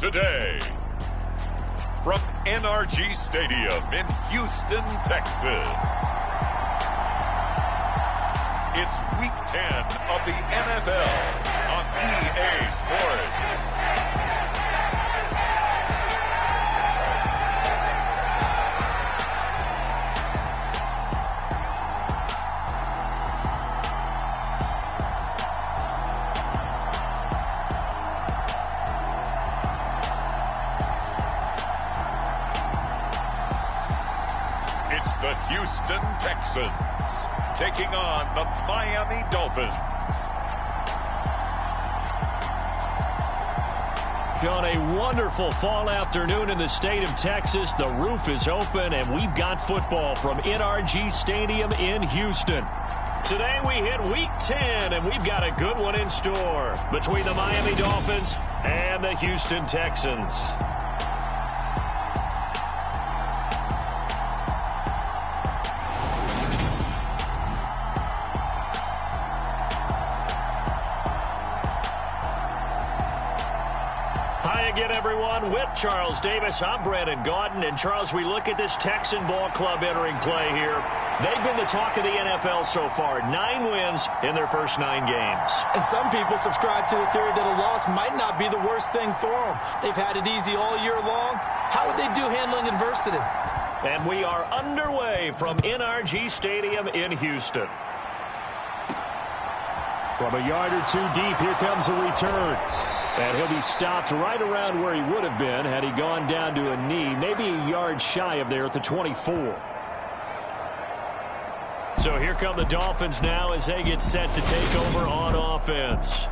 today. From NRG Stadium in Houston, Texas. It's Week 10 of the NFL on EA Sports. It's the Houston Texans taking on the Miami Dolphins. On a wonderful fall afternoon in the state of Texas, the roof is open and we've got football from NRG Stadium in Houston. Today we hit Week 10 and we've got a good one in store between the Miami Dolphins and the Houston Texans. Again, everyone, with Charles Davis, I'm Brandon Gaudin. And, Charles, we look at this Texan ball club entering play here. They've been the talk of the NFL so far. 9 wins in their first 9 games. And some people subscribe to the theory that a loss might not be the worst thing for them. They've had it easy all year long. How would they do handling adversity? And we are underway from NRG Stadium in Houston. From a yard or 2 deep, here comes a return. And he'll be stopped right around where he would have been had he gone down to a knee, maybe a yard shy of there at the 24. So here come the Dolphins now as they get set to take over on offense.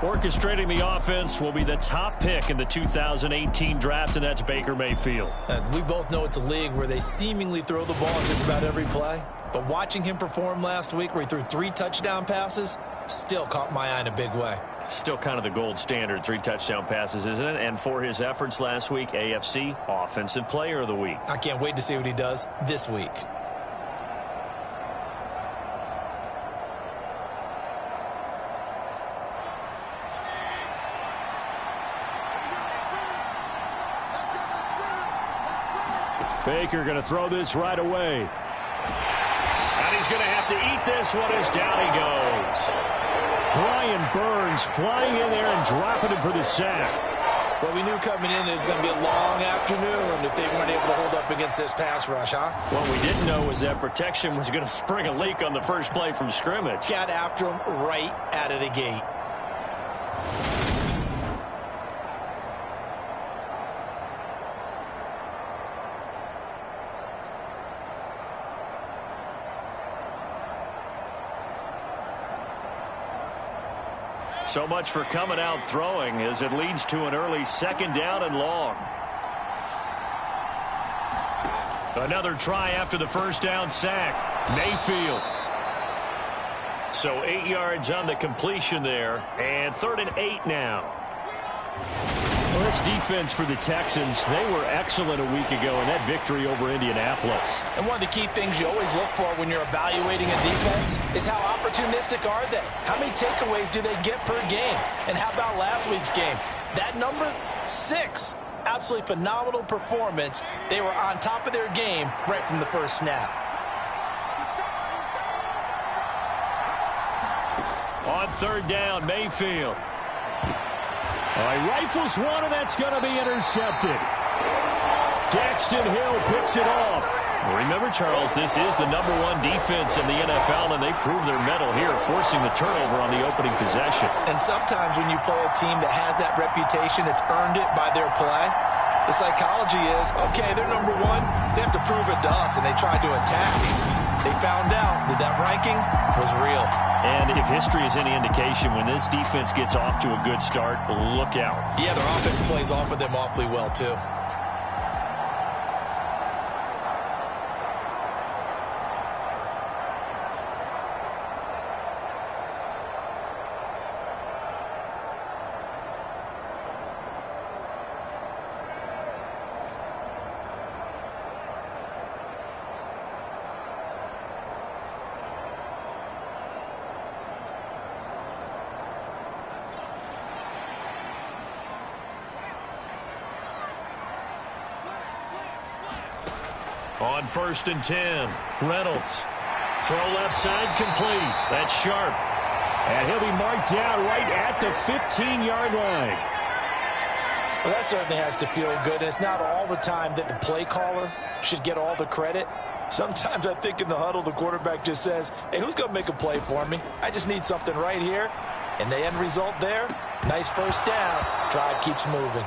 Orchestrating the offense will be the top pick in the 2018 draft, and that's Baker Mayfield. And we both know it's a league where they seemingly throw the ball in just about every play. But watching him perform last week where he threw 3 touchdown passes still caught my eye in a big way. Still kind of the gold standard, 3 touchdown passes, isn't it? And for his efforts last week, AFC Offensive Player of the Week. I can't wait to see what he does this week. Baker going to throw this right away. And he's going to have to eat this one as down he goes. Brian Burns flying in there and dropping him for the sack. Well, we knew coming in it was going to be a long afternoon if they weren't able to hold up against this pass rush, huh? What we didn't know was that protection was going to spring a leak on the first play from scrimmage. Got after him right out of the gate. So much for coming out throwing as it leads to an early 2nd down and long. Another try after the first down sack. Mayfield. So 8 yards on the completion there. And 3rd and 8 now. Well, this defense for the Texans, they were excellent a week ago in that victory over Indianapolis. And one of the key things you always look for when you're evaluating a defense is how opportunistic are they? How many takeaways do they get per game? And how about last week's game? That number, 6. Absolutely phenomenal performance. They were on top of their game right from the first snap. On 3rd down, Mayfield. He rifles one, and that's going to be intercepted. Daxton Hill picks it off. Remember, Charles, this is the #1 defense in the NFL, and they proved their mettle here, forcing the turnover on the opening possession. And sometimes when you play a team that has that reputation, that's earned it by their play, the psychology is, okay, they're #1, they have to prove it to us, and they tried to attack. They found out that that ranking was real. And if history is any indication, when this defense gets off to a good start, look out. Yeah, their offense plays off of them awfully well, too. On 1st and 10, Reynolds. Throw left side complete. That's Sharp. And he'll be marked down right at the 15-yard line. Well, that certainly has to feel good. And it's not all the time that the play caller should get all the credit. Sometimes I think in the huddle, the quarterback just says, hey, who's going to make a play for me? I just need something right here. And the end result there, nice first down. Drive keeps moving.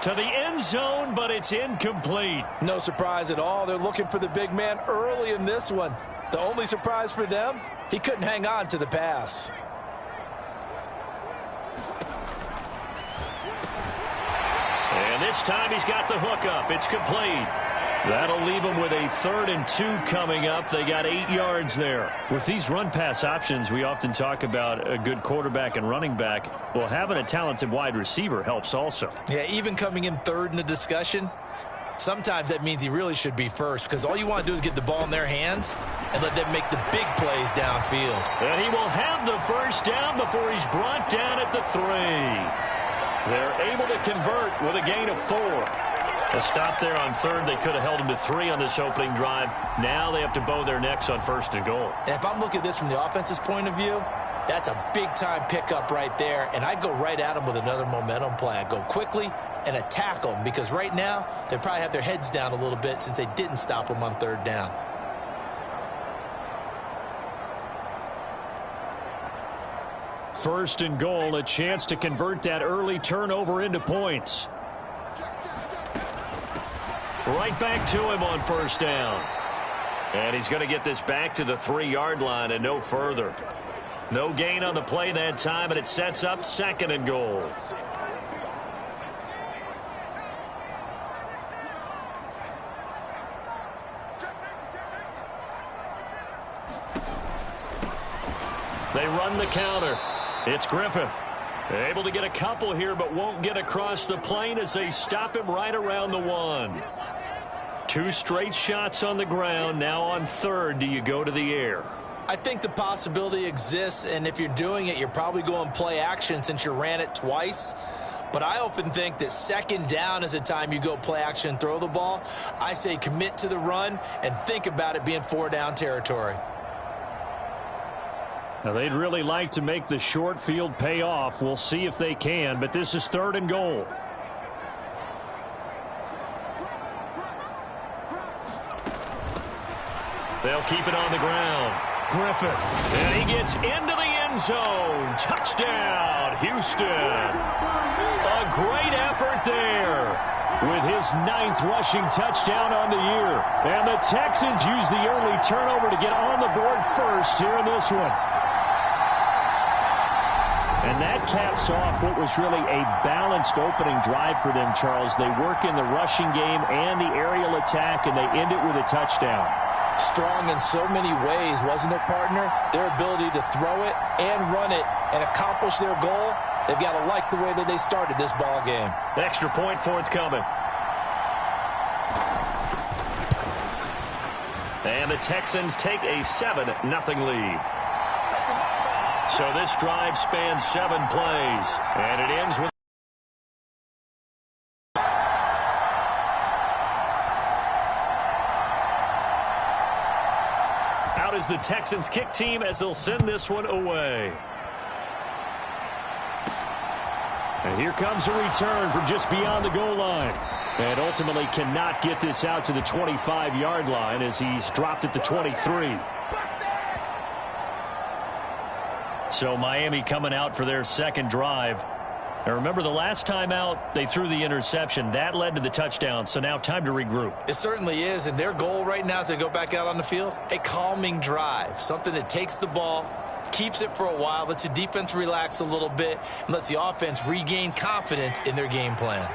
To the end zone, but it's incomplete. No surprise at all. They're looking for the big man early in this one. The only surprise for them, he couldn't hang on to the pass. And this time he's got the hook up. It's complete. That'll leave them with a 3rd and 2 coming up. They got 8 yards there. With these run-pass options, we often talk about a good quarterback and running back. Well, having a talented wide receiver helps also. Yeah, even coming in 3rd in the discussion, sometimes that means he really should be first, because all you want to do is get the ball in their hands and let them make the big plays downfield. And he will have the first down before he's brought down at the 3. They're able to convert with a gain of 4. A stop there on 3rd. They could have held him to 3 on this opening drive. Now they have to bow their necks on 1st and goal. And if I'm looking at this from the offense's point of view, that's a big-time pickup right there. And I go right at them with another momentum play. I go quickly and attack them, because right now they probably have their heads down a little bit since they didn't stop them on 3rd down. First and goal, a chance to convert that early turnover into points. Right back to him on 1st down. And he's going to get this back to the 3-yard line and no further. No gain on the play that time, and it sets up 2nd and goal. They run the counter. It's Griffith. Able to get a couple here, but won't get across the plane as they stop him right around the 1. 2 straight shots on the ground. Now on 3rd, do you go to the air? I think the possibility exists, and if you're doing it, you're probably going play action since you ran it twice. But I often think that 2nd down is the time you go play action and throw the ball. I say commit to the run and think about it being 4-down territory. Now, they'd really like to make the short field pay off. We'll see if they can, but this is 3rd and goal. They'll keep it on the ground. Griffith, and he gets into the end zone. Touchdown, Houston. A great effort there with his 9th rushing touchdown on the year. And the Texans use the early turnover to get on the board first here in this one. And that caps off what was really a balanced opening drive for them, Charles. They work in the rushing game and the aerial attack, and they end it with a touchdown. Strong in so many ways, wasn't it, partner? Their ability to throw it and run it and accomplish their goal, they've got to like the way that they started this ball game. Extra point forthcoming. And the Texans take a 7-0 lead. So this drive spans 7 plays, and it ends with out is the Texans kick team as they'll send this one away. And here comes a return from just beyond the goal line. And ultimately cannot get this out to the 25-yard line as he's dropped at the 23. So Miami coming out for their 2nd drive. Now remember, the last time out, they threw the interception. That led to the touchdown, so now time to regroup. It certainly is, and their goal right now as they go back out on the field, a calming drive, something that takes the ball, keeps it for a while, lets the defense relax a little bit, and lets the offense regain confidence in their game plan.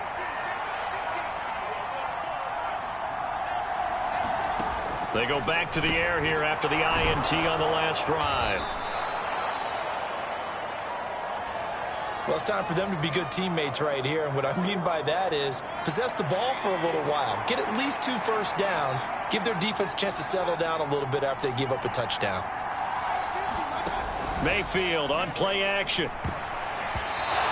They go back to the air here after the INT on the last drive. Well, it's time for them to be good teammates right here. And what I mean by that is possess the ball for a little while. Get at least 2 first downs. Give their defense a chance to settle down a little bit after they give up a touchdown. Mayfield on play action.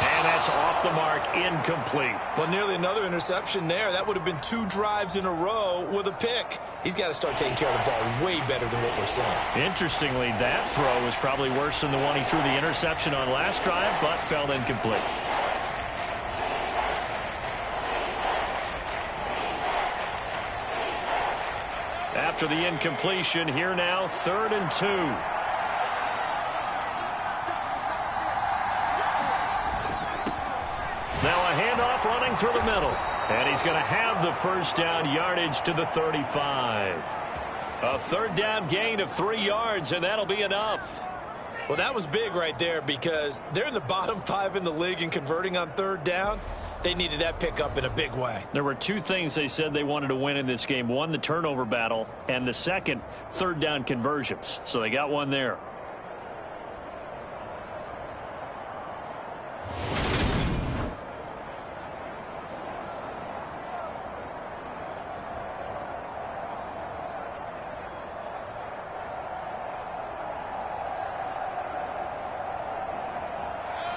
And that's off the mark, incomplete. Well, nearly another interception there. That would have been 2 drives in a row with a pick. He's got to start taking care of the ball way better than what we're seeing. Interestingly, that throw was probably worse than the one he threw the interception on last drive, but fell incomplete. After the incompletion, here now, 3rd and 2. Now a handoff running through the middle. And he's going to have the first down, yardage to the 35. A 3rd down gain of 3 yards, and that'll be enough. Well, that was big right there because they're in the bottom 5 in the league in converting on 3rd down. They needed that pickup in a big way. There were 2 things they said they wanted to win in this game. One, the turnover battle, and the second, 3rd down conversions. So they got one there.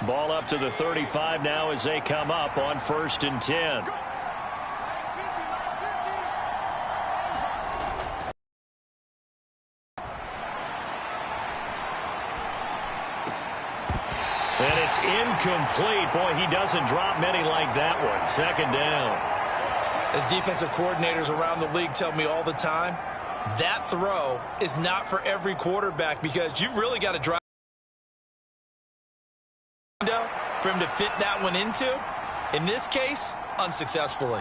Ball up to the 35 now as they come up on 1st and 10. And it's incomplete. Boy, he doesn't drop many like that one. 2nd down. As defensive coordinators around the league tell me all the time, that throw is not for every quarterback because you've really got to drive for him to fit that one into. In this case, unsuccessfully.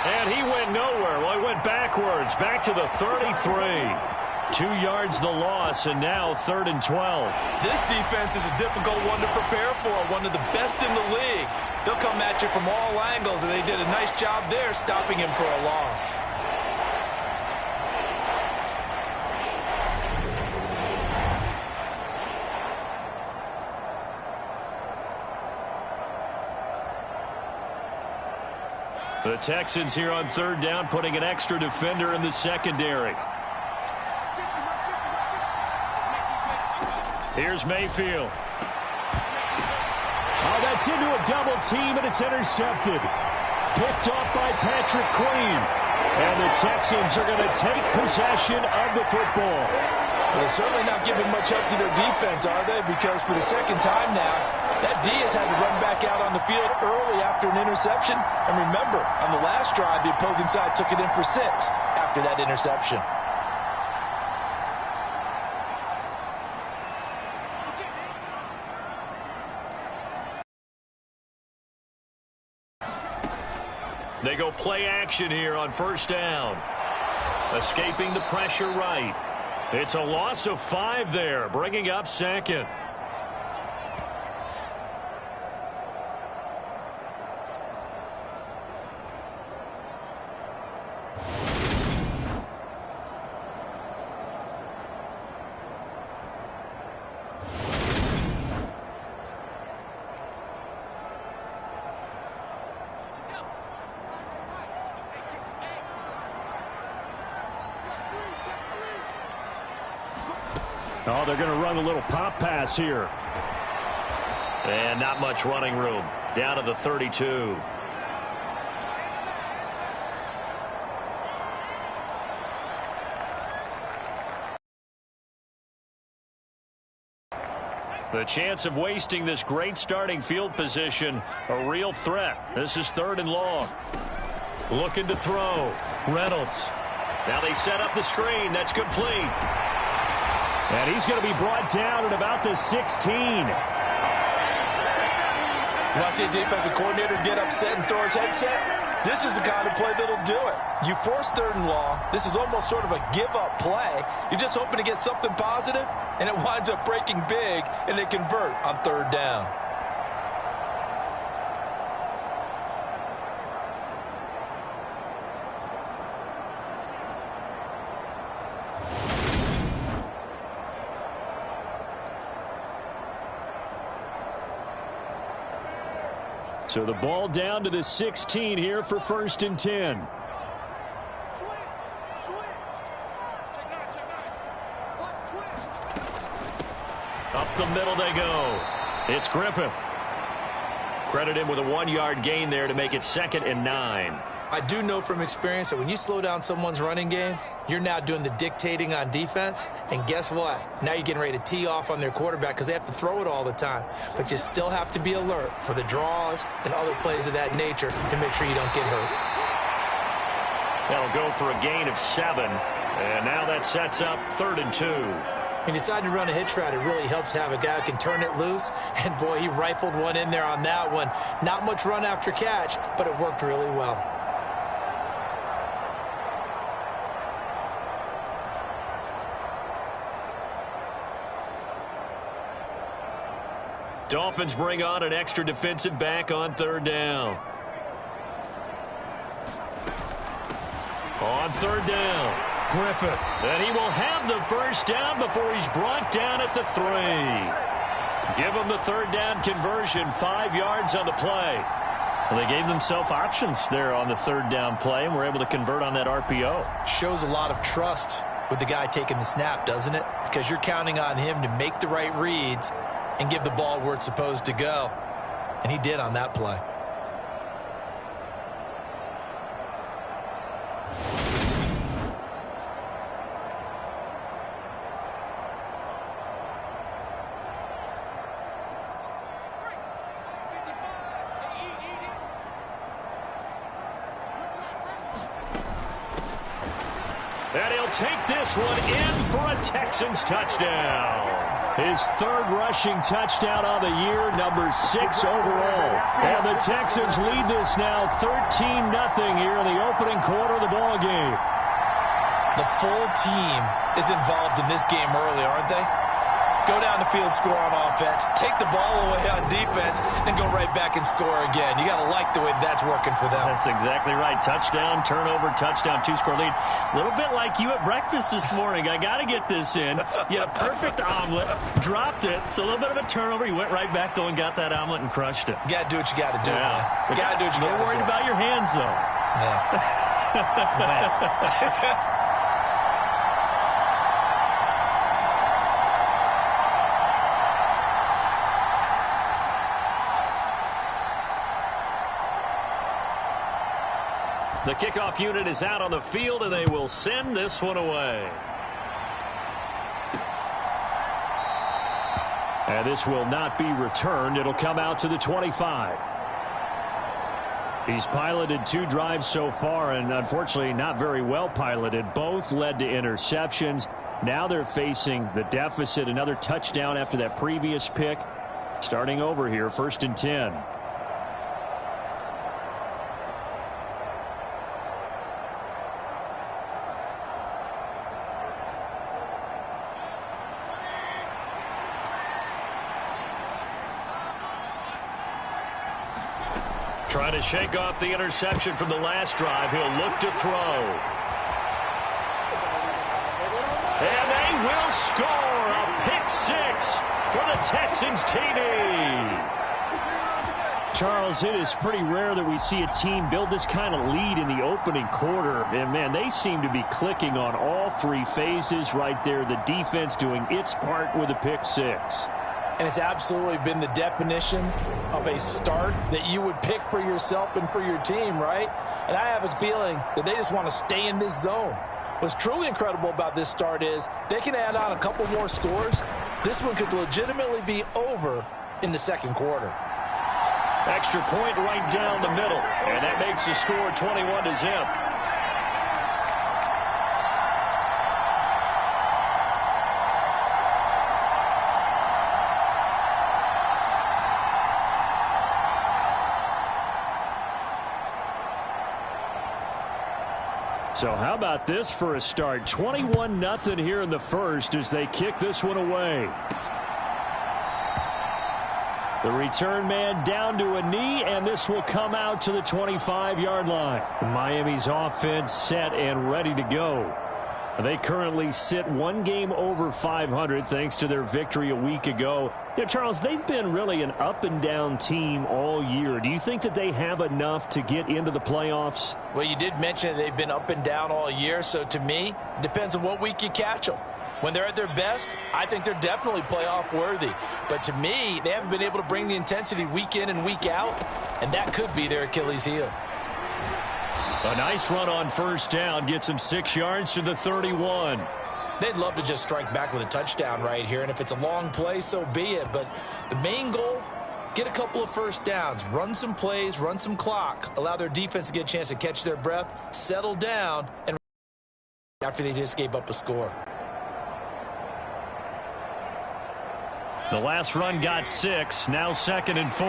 And he went nowhere. Well, he went backwards, back to the 33. 2 yards the loss, and now 3rd and 12. This defense is a difficult one to prepare for, one of the best in the league. They'll come at you from all angles, and they did a nice job there stopping him for a loss. The Texans here on 3rd down, putting an extra defender in the secondary. Here's Mayfield. Oh, that's into a double team, and it's intercepted. Picked off by Patrick Queen. And the Texans are going to take possession of the football. They're certainly not giving much up to their defense, are they? Because for the 2nd time now, that D has had to run back out on the field early after an interception. And remember, on the last drive, the opposing side took it in for 6 after that interception. They go play action here on 1st down. Escaping the pressure right. It's a loss of 5 there, bringing up 2nd. Oh, they're going to run a little pop pass here. And not much running room. Down to the 32. The chance of wasting this great starting field position, a real threat. This is 3rd and long. Looking to throw. Reynolds. Now they set up the screen. That's complete. And he's going to be brought down at about the 16. You want to see a defensive coordinator get upset and throw his headset? This is the kind of play that'll do it. You force 3rd and long. This is almost sort of a give-up play. You're just hoping to get something positive, and it winds up breaking big, and they convert on 3rd down. So the ball down to the 16 here for 1st and 10. Up the middle they go. It's Griffith. Credit him with a 1-yard gain there to make it 2nd and 9. I do know from experience that when you slow down someone's running game, you're now doing the dictating on defense. And guess what? Now you're getting ready to tee off on their quarterback because they have to throw it all the time. But you still have to be alert for the draws and other plays of that nature to make sure you don't get hurt. That'll go for a gain of 7. And now that sets up 3rd and 2. When you decide to run a hitch route, it really helps to have a guy who can turn it loose. And, boy, he rifled one in there on that one. Not much run after catch, but it worked really well. Dolphins bring on an extra defensive back on 3rd down. On 3rd down, Griffith. And he will have the 1st down before he's brought down at the 3. Give him the 3rd down conversion, 5 yards on the play. Well, they gave themselves options there on the 3rd down play and were able to convert on that RPO. Shows a lot of trust with the guy taking the snap, doesn't it? Because you're counting on him to make the right reads and give the ball where it's supposed to go. And he did on that play. And he'll take this one in for a Texans touchdown. His 3rd rushing touchdown on the year, number 6 overall. And the Texans lead this now 13-0 here in the opening quarter of the ball game. The full team is involved in this game early, aren't they? Go down the field, score on offense, take the ball away on defense, and go right back and score again. You got to like the way that's working for them. That's exactly right. Touchdown, turnover, touchdown, 2-score lead. A little bit like you at breakfast this morning. I got to get this in. You had a perfect omelet, dropped it. So a little bit of a turnover. You went right back, though, and got that omelet and crushed it. You got to do what you got to do, man. You got to do what you got to do. No worried about your hands, though. Yeah. The kickoff unit is out on the field, and they will send this one away. And this will not be returned. It'll come out to the 25. He's piloted 2 drives so far, and unfortunately not very well piloted. Both led to interceptions. Now they're facing the deficit. Another touchdown after that previous pick. Starting over here, 1st and 10. Trying to shake off the interception from the last drive. He'll look to throw. And they will score a pick 6 for the Texans TD. Charles, it is pretty rare that we see a team build this kind of lead in the opening quarter. And, man, they seem to be clicking on all 3 phases right there. The defense doing its part with a pick 6. And it's absolutely been the definition of a start that you would pick for yourself and for your team, right? And I have a feeling that they just want to stay in this zone. What's truly incredible about this start is they can add on a couple more scores. This one could legitimately be over in the 2nd quarter. Extra point right down the middle. And that makes the score 21-0. So how about this for a start? 21-0 here in the 1st as they kick this one away. The return man down to a knee, and this will come out to the 25-yard line. Miami's offense set and ready to go. They currently sit 1 game over 500 thanks to their victory a week ago. Yeah, Charles, they've been really an up-and-down team all year. Do you think that they have enough to get into the playoffs? Well, you did mention they've been up and down all year, so to me, it depends on what week you catch them. When they're at their best, I think they're definitely playoff worthy. But to me, they haven't been able to bring the intensity week in and week out, and that could be their Achilles heel. A nice run on first down gets him 6 yards to the 31. They'd love to just strike back with a touchdown right here, and if it's a long play, so be it. But the main goal, get a couple of first downs, run some plays, run some clock, allow their defense to get a chance to catch their breath, settle down, and after they just gave up a score. The last run got 6, now 2nd and 4.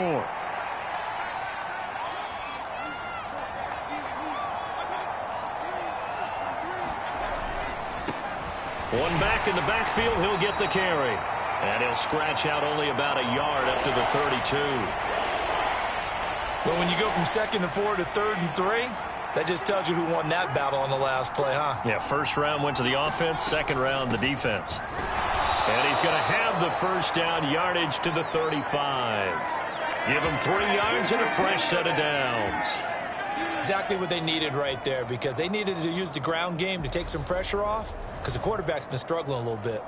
One back in the backfield, he'll get the carry. And he'll scratch out only about a yard up to the 32. Well, when you go from 2nd and 4 to 3rd and 3, that just tells you who won that battle on the last play, huh? Yeah, first round went to the offense, second round the defense. And he's going to have the first down, yardage to the 35. Give him 3 yards and a fresh set of downs. Exactly what they needed right there, because they needed to use the ground game to take some pressure off, because the quarterback's been struggling a little bit.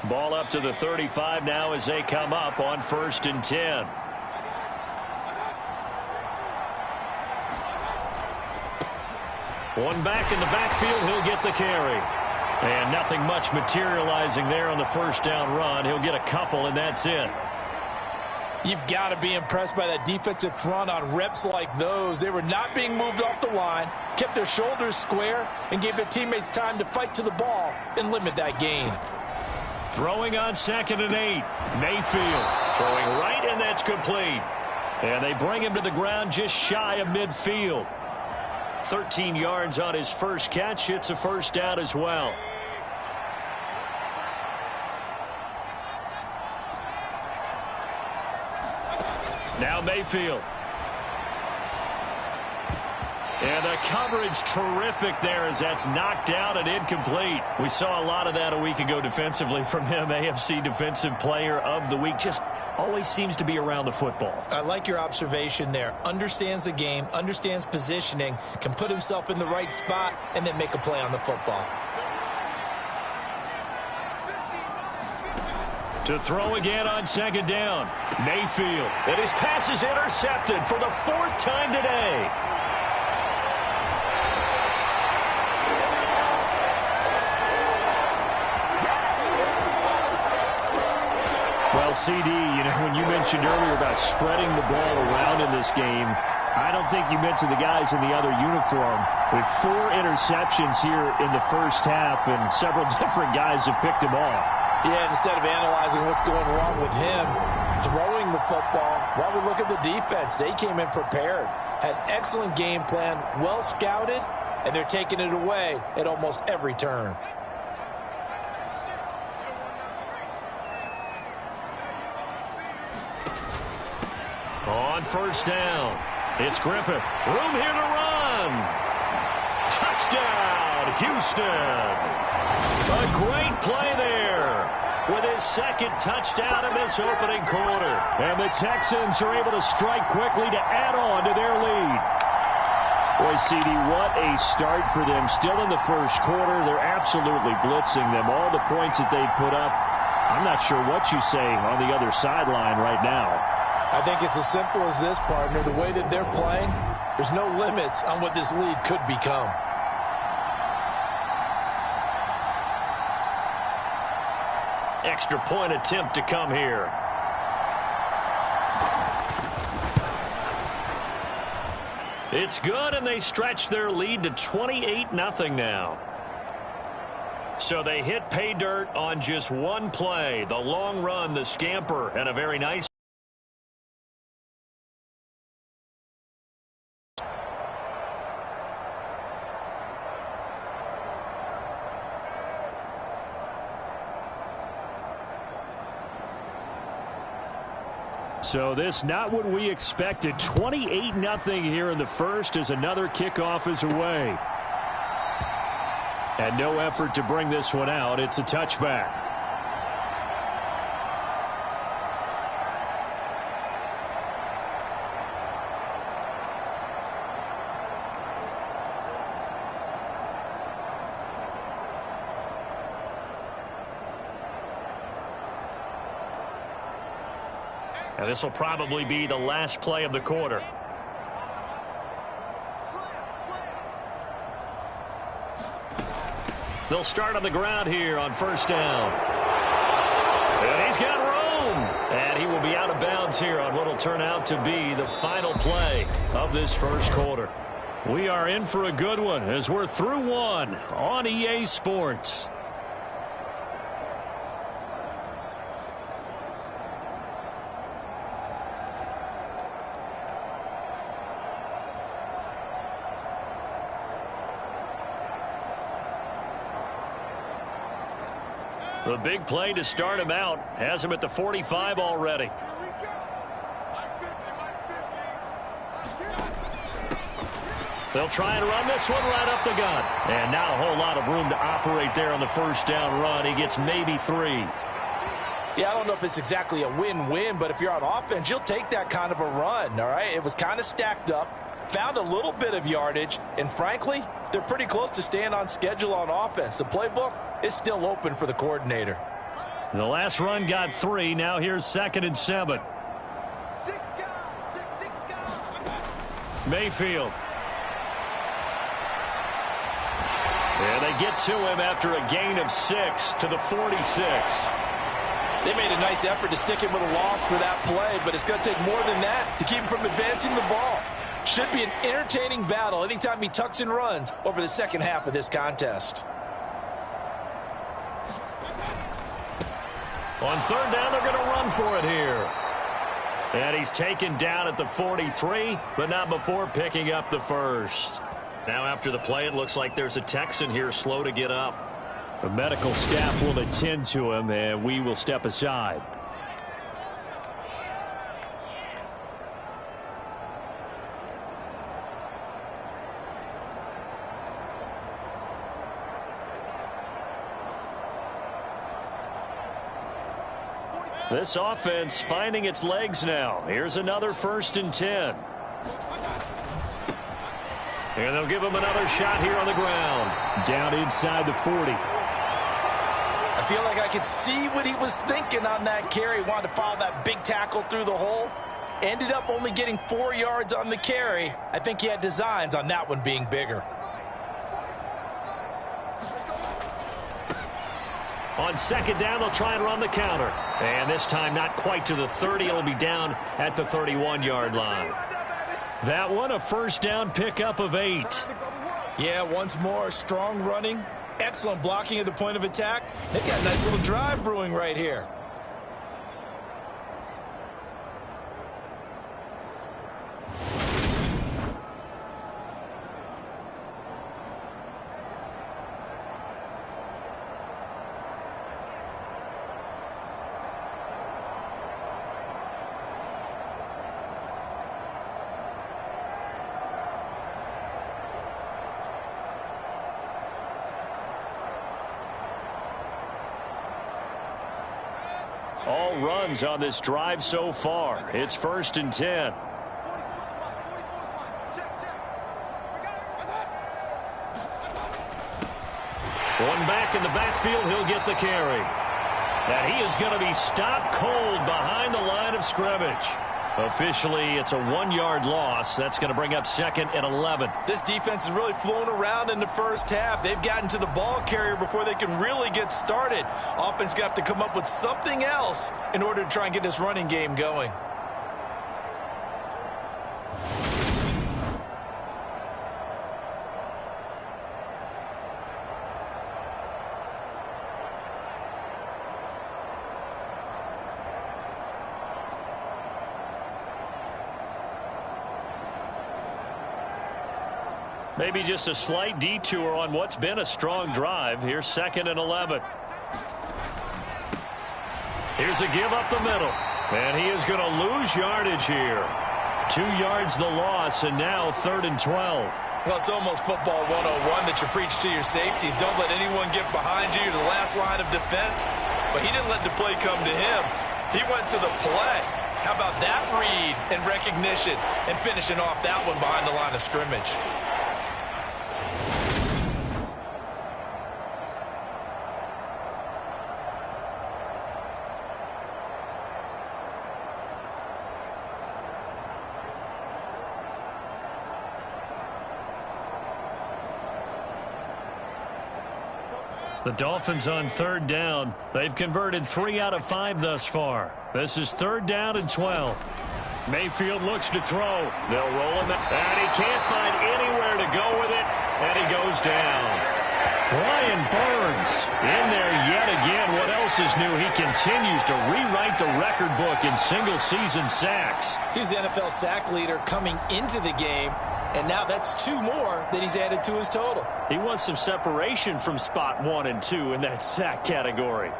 Ball up to the 35 now as they come up on 1st and 10. One back in the backfield, he'll get the carry. And nothing much materializing there on the first down run. He'll get a couple, and that's it. You've got to be impressed by that defensive front on reps like those. They were not being moved off the line, kept their shoulders square, and gave their teammates time to fight to the ball and limit that gain. Throwing on 2nd and 8. Mayfield throwing right, and that's complete. And they bring him to the ground just shy of midfield. 13 yards on his first catch. It's a first down as well. Now Mayfield. And the coverage terrific there as that's knocked out and incomplete. We saw a lot of that a week ago defensively from him. AFC Defensive Player of the Week. Just always seems to be around the football. I like your observation there. Understands the game, understands positioning, can put himself in the right spot, and then make a play on the football. To throw again on 2nd down. Mayfield. And his pass is intercepted for the 4th time today. Well, CD, you know, when you mentioned earlier about spreading the ball around in this game, I don't think you mentioned the guys in the other uniform. With 4 interceptions here in the first half, and several different guys have picked him off. Yeah, instead of analyzing what's going wrong with him, throwing the football, while we look at the defense, they came in prepared, had an excellent game plan, well scouted, and they're taking it away at almost every turn. On first down, it's Griffith. Room here to run. Touchdown, Houston. A great play there with his 2nd touchdown in this opening quarter. And the Texans are able to strike quickly to add on to their lead. Boy, CD, what a start for them. Still in the first quarter, they're absolutely blitzing them. All the points that they put up, I'm not sure what you say on the other sideline right now. I think it's as simple as this, partner. The way that they're playing, there's no limits on what this lead could become. Extra point attempt to come here. It's good, and they stretch their lead to 28-0 now. So they hit pay dirt on just one play. The long run, the scamper, and a very nice. So this not what we expected. 28-0 here in the first as another kickoff is away. And no effort to bring this one out. It's a touchback. And this will probably be the last play of the quarter. They'll start on the ground here on first down. And he's got room. And he will be out of bounds here on what will turn out to be the final play of this first quarter. We are in for a good one as we're through one on EA Sports. The big play to start him out has him at the 45 already. They'll try and run this one right up the gut. And not a whole lot of room to operate there on the first down run. He gets maybe 3. Yeah, I don't know if it's exactly a win-win, but if you're on offense, you'll take that kind of a run, all right? It was kind of stacked up, found a little bit of yardage, and frankly, they're pretty close to staying on schedule on offense. The playbook is still open for the coordinator. The last run got 3. Now here's 2nd and 7. Mayfield. And they get to him after a gain of 6 to the 46. They made a nice effort to stick him with a loss for that play, but it's going to take more than that to keep him from advancing the ball. Should be an entertaining battle anytime he tucks and runs over the second half of this contest. On third down, they're going to run for it here. And he's taken down at the 43, but not before picking up the first. Now after the play, it looks like there's a Texan here slow to get up. The medical staff will attend to him, and we will step aside. This offense finding its legs now. Here's another 1st and 10. And they'll give him another shot here on the ground. Down inside the 40. I feel like I could see what he was thinking on that carry. Wanted to follow that big tackle through the hole. Ended up only getting 4 yards on the carry. I think he had designs on that one being bigger. On 2nd down, they'll try and run the counter. And this time not quite to the 30. It'll be down at the 31-yard line. That one, a first down pickup of 8. Yeah, once more, strong running. Excellent blocking at the point of attack. They've got a nice little drive brewing right here. All runs on this drive so far. It's 1st and 10. One back in the backfield, he'll get the carry. And he is going to be stopped cold behind the line of scrimmage. Officially, it's a 1-yard loss. That's going to bring up 2nd and 11. This defense is really flown around in the first half. They've gotten to the ball carrier before they can really get started. Offense going to have to come up with something else in order to try and get this running game going. Maybe just a slight detour on what's been a strong drive. Here's 2nd and 11. Here's a give up the middle. And he is going to lose yardage here. 2 yards the loss, and now 3rd and 12. Well, it's almost football 101 that you preach to your safeties. Don't let anyone get behind you. You're the last line of defense. But he didn't let the play come to him. He went to the play. How about that read and recognition and finishing off that one behind the line of scrimmage? The Dolphins on third down. They've converted 3 out of 5 thus far. This is 3rd down and 12. Mayfield looks to throw. They'll roll him out. And he can't find anywhere to go with it. And he goes down. Brian Burns in there yet again. What else is new? He continues to rewrite the record book in single-season sacks. He's the NFL sack leader coming into the game. And now that's 2 more that he's added to his total. He wants some separation from spot 1 and 2 in that sack category.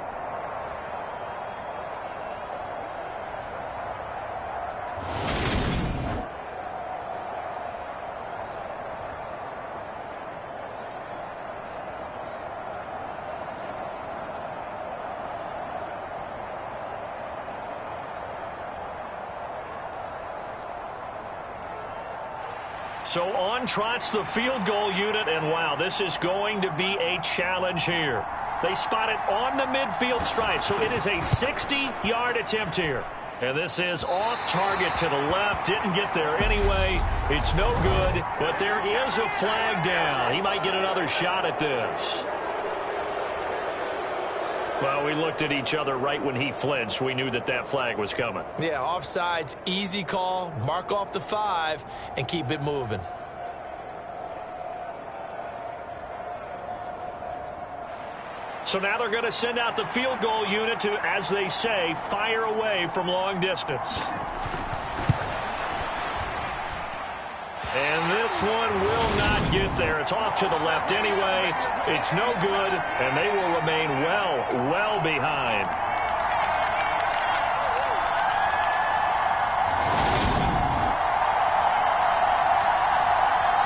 So on trots the field goal unit, and wow, this is going to be a challenge here. They spot it on the midfield stripe, so it is a 60-yard attempt here. And this is off target to the left, didn't get there anyway. It's no good, but there is a flag down. He might get another shot at this. Well, we looked at each other right when he flinched. We knew that that flag was coming. Yeah, offsides, easy call. Mark off the 5 and keep it moving. So now they're going to send out the field goal unit to, as they say, fire away from long distance. And this one will not get there. It's off to the left anyway. It's no good, and they will remain well behind.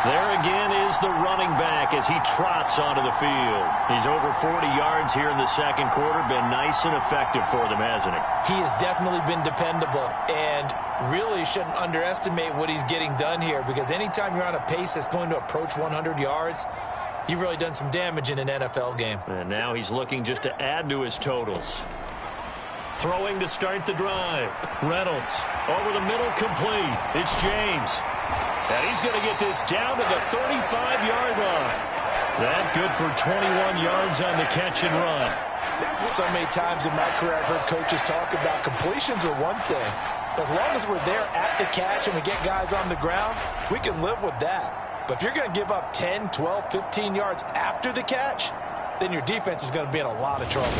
There again is the running back as he trots onto the field. He's over 40 yards here in the second quarter. Been nice and effective for them, hasn't he? He has definitely been dependable, and really shouldn't underestimate what he's getting done here, because anytime you're on a pace that's going to approach 100 yards, you've really done some damage in an NFL game. And now he's looking just to add to his totals. Throwing to start the drive. Reynolds over the middle, complete. It's James. And he's going to get this down to the 35-yard line. That good for 21 yards on the catch and run. So many times in my career I've heard coaches talk about completions are one thing. As long as we're there at the catch and we get guys on the ground, we can live with that. But if you're going to give up 10, 12, 15 yards after the catch, then your defense is going to be in a lot of trouble.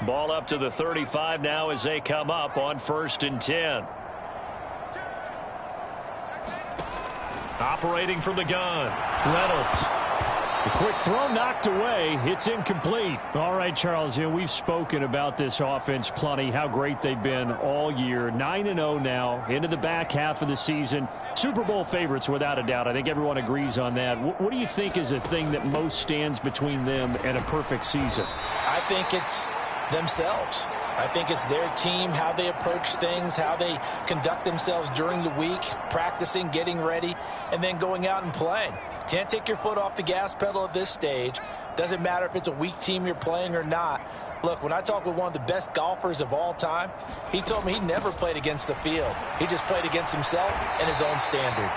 Ball up to the 35 now as they come up on 1st and 10. Operating from the gun. Reynolds. The quick throw knocked away. It's incomplete. All right, Charles, we've spoken about this offense plenty, how great they've been all year. 9-0 now, into the back half of the season. Super Bowl favorites, without a doubt. I think everyone agrees on that. What do you think is the thing that most stands between them and a perfect season? I think it's themselves. I think it's their team, how they approach things, how they conduct themselves during the week, practicing, getting ready, and then going out and playing. Can't take your foot off the gas pedal at this stage. Doesn't matter if it's a weak team you're playing or not. Look, when I talked with one of the best golfers of all time, he told me he never played against the field. He just played against himself and his own standard.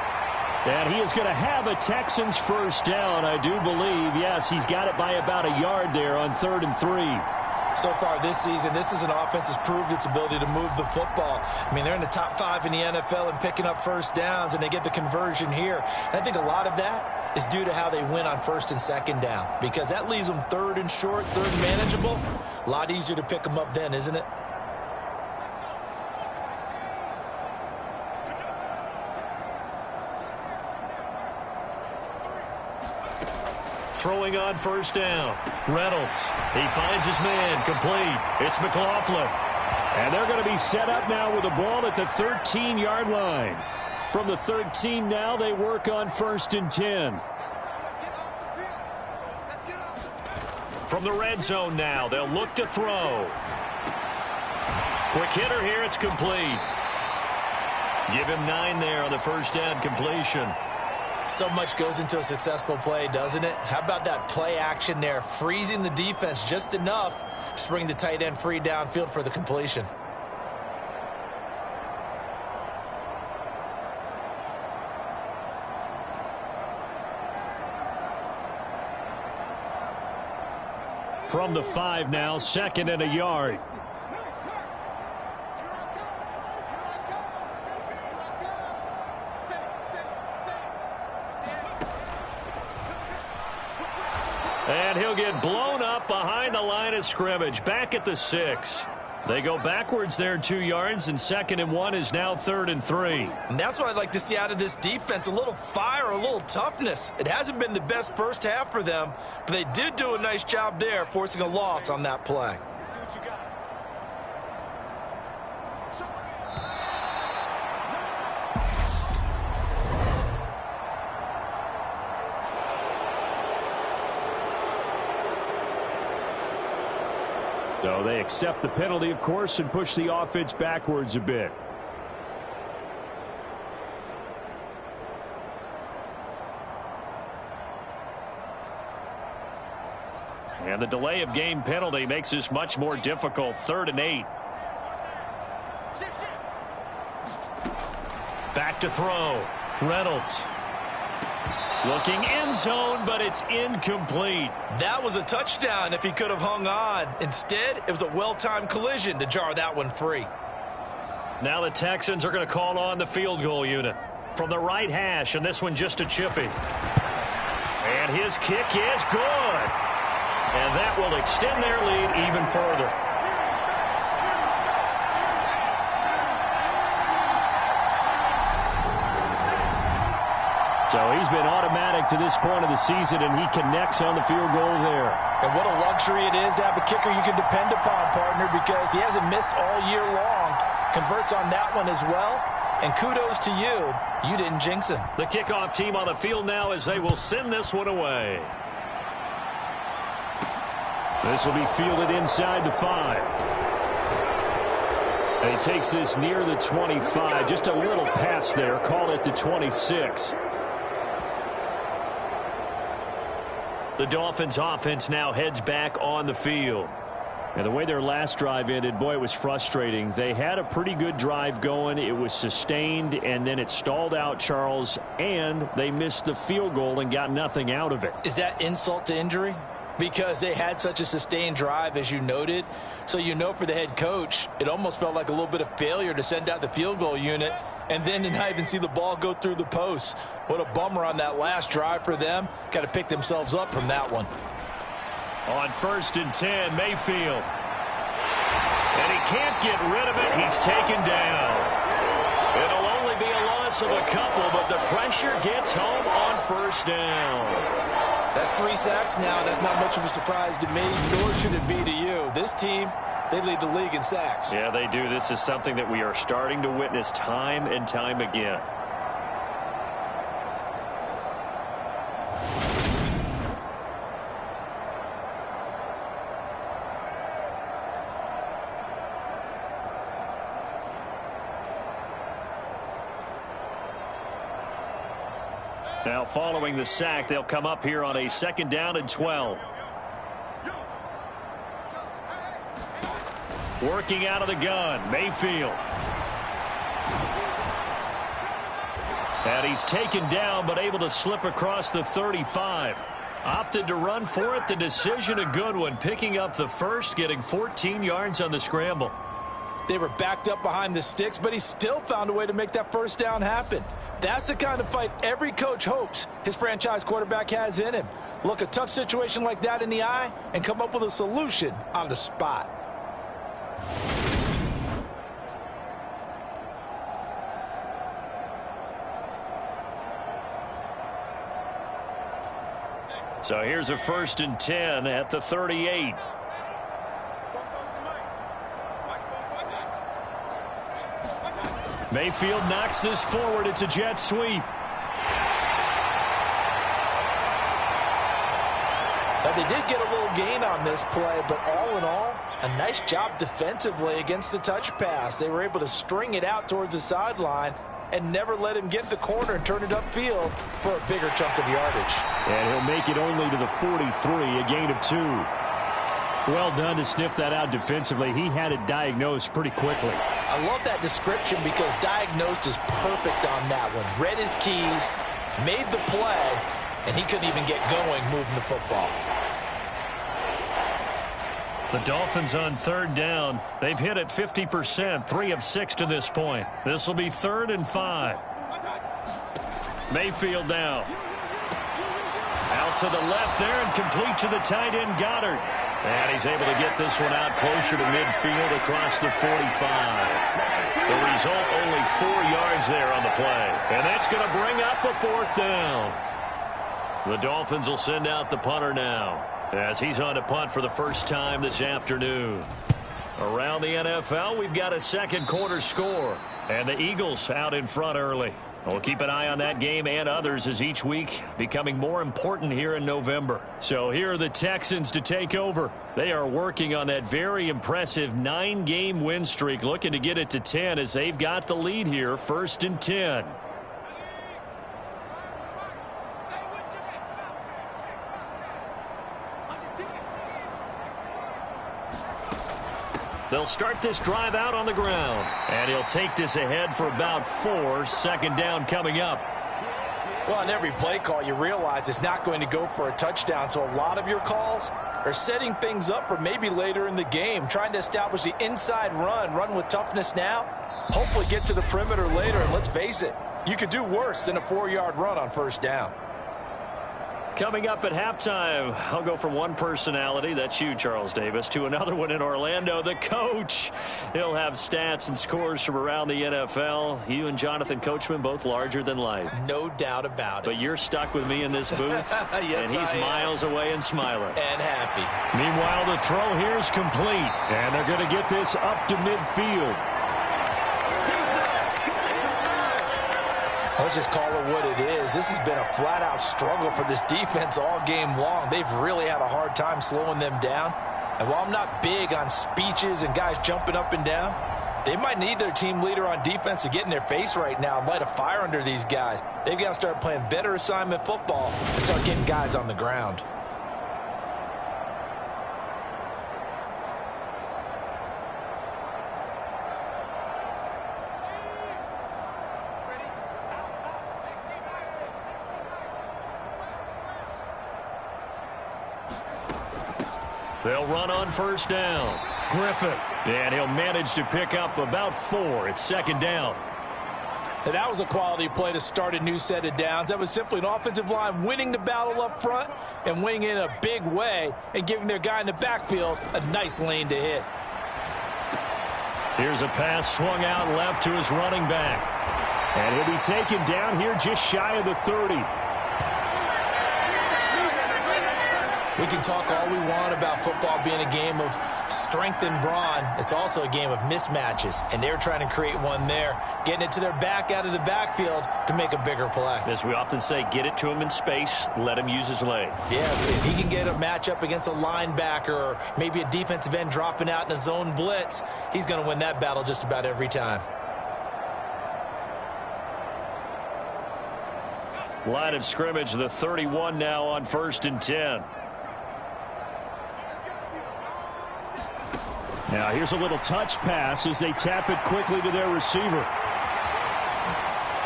And he is going to have a Texans first down, I do believe. Yes, he's got it by about a yard there on 3rd and 3. So far this season, this is an offense that's proved its ability to move the football. I mean, they're in the top 5 in the NFL and picking up first downs, and they get the conversion here. And I think a lot of that is due to how they win on 1st and 2nd down, because that leaves them 3rd and short, 3rd and manageable. A lot easier to pick them up then, isn't it? Throwing on 1st down. Reynolds. He finds his man. Complete. It's McLaughlin. And they're going to be set up now with a ball at the 13-yard line. From the 13 now, they work on 1st and 10. From the red zone now, they'll look to throw. Quick hitter here. It's complete. Give him 9 there on the 1st down completion. So much goes into a successful play, doesn't it? How about that play action there, freezing the defense just enough to bring the tight end free downfield for the completion. From the 5 now, 2nd and a yard. And he'll get blown up behind the line of scrimmage, back at the 6. They go backwards there 2 yards, and 2nd and 1 is now 3rd and 3. And that's what I'd like to see out of this defense, a little fire, a little toughness. It hasn't been the best first half for them, but they did do a nice job there, forcing a loss on that play. So they accept the penalty, of course, and push the offense backwards a bit. And the delay of game penalty makes this much more difficult. 3rd and 8. Back to throw. Reynolds. Looking end zone, but it's incomplete. That was a touchdown if he could have hung on. Instead, it was a well-timed collision to jar that one free. Now the Texans are going to call on the field goal unit from the right hash, and this one just a chippy. And his kick is good. And that will extend their lead even further. So he's been automatic to this point of the season, and he connects on the field goal there. And what a luxury it is to have a kicker you can depend upon, partner, because he hasn't missed all year long. Converts on that one as well. And kudos to you. You didn't jinx him. The kickoff team on the field now as they will send this one away. This will be fielded inside the 5. And he takes this near the 25. Just a little pass there. Call it the 26. The Dolphins offense now heads back on the field. And the way their last drive ended, boy, it was frustrating. They had a pretty good drive going. It was sustained, and then it stalled out, Charles, and they missed the field goal and got nothing out of it. Is that insult to injury? Because they had such a sustained drive, as you noted. So you know for the head coach, it almost felt like a little bit of failure to send out the field goal unit and then to not even see the ball go through the post. What a bummer on that last drive for them. Got to pick themselves up from that one. On 1st and 10, Mayfield. And he can't get rid of it. He's taken down. It'll only be a loss of a couple, but the pressure gets home on 1st down. That's 3 sacks now. That's not much of a surprise to me, nor should it be to you. This team, they lead the league in sacks. Yeah, they do. This is something that we are starting to witness time and time again. Now following the sack, they'll come up here on a 2nd down and 12. Working out of the gun, Mayfield. And he's taken down, but able to slip across the 35. Opted to run for it. The decision a good one. Picking up the first, getting 14 yards on the scramble. They were backed up behind the sticks, but he still found a way to make that 1st down happen. That's the kind of fight every coach hopes his franchise quarterback has in him. Look a tough situation like that in the eye and come up with a solution on the spot. So here's a 1st and 10 at the 38. Mayfield knocks this forward. It's a jet sweep. Now, they did get a little gain on this play, but all in all, a nice job defensively against the touch pass. They were able to string it out towards the sideline and never let him get the corner and turn it upfield for a bigger chunk of yardage. And he'll make it only to the 43, a gain of 2. Well done to sniff that out defensively. He had it diagnosed pretty quickly. I love that description because diagnosed is perfect on that one. Read his keys, made the play, and he couldn't even get going moving the football. The Dolphins on third down. They've hit it 50%, 3 of 6 to this point. This will be 3rd and 5. Mayfield now. Out to the left there and complete to the tight end Goddard. And he's able to get this one out closer to midfield across the 45. The result, only 4 yards there on the play. And that's going to bring up a 4th down. The Dolphins will send out the punter now, as he's on to punt for the first time this afternoon. Around the NFL, we've got a second quarter score, and the Eagles out in front early. We'll keep an eye on that game and others as each week becoming more important here in November. So here are the Texans to take over. They are working on that very impressive 9-game win streak, looking to get it to 10 as they've got the lead here, 1st and 10. They'll start this drive out on the ground. And he'll take this ahead for about 4. 2nd down coming up. Well, on every play call, you realize it's not going to go for a touchdown. So a lot of your calls are setting things up for maybe later in the game, trying to establish the inside run with toughness now, hopefully get to the perimeter later. And let's face it, you could do worse than a 4-yard run on 1st down. Coming up at halftime, I'll go from one personality, that's you, Charles Davis, to another one in Orlando, the coach. He'll have stats and scores from around the NFL. You and Jonathan Coachman, both larger than life. No doubt about it. But you're stuck with me in this booth, yes, and he's miles away and smiling. And happy. Meanwhile, the throw here is complete, and they're going to get this up to midfield. Let's just call it what it is. This has been a flat-out struggle for this defense all game long. They've really had a hard time slowing them down. And while I'm not big on speeches and guys jumping up and down, they might need their team leader on defense to get in their face right now and light a fire under these guys. They've got to start playing better assignment football and start getting guys on the ground. They'll run on 1st down. Griffith. And he'll manage to pick up about 4. It's 2nd down. And that was a quality play to start a new set of downs. That was simply an offensive line winning the battle up front and winning in a big way and giving their guy in the backfield a nice lane to hit. Here's a pass swung out left to his running back. And he'll be taken down here just shy of the 30. We can talk all we want about football being a game of strength and brawn. It's also a game of mismatches, and they're trying to create one there, getting it to their back out of the backfield to make a bigger play. As we often say, get it to him in space, let him use his leg. Yeah, if he can get a matchup against a linebacker or maybe a defensive end dropping out in a zone blitz, he's going to win that battle just about every time. Line of scrimmage, the 31 now on 1st and 10. Now here's a little touch pass as they tap it quickly to their receiver.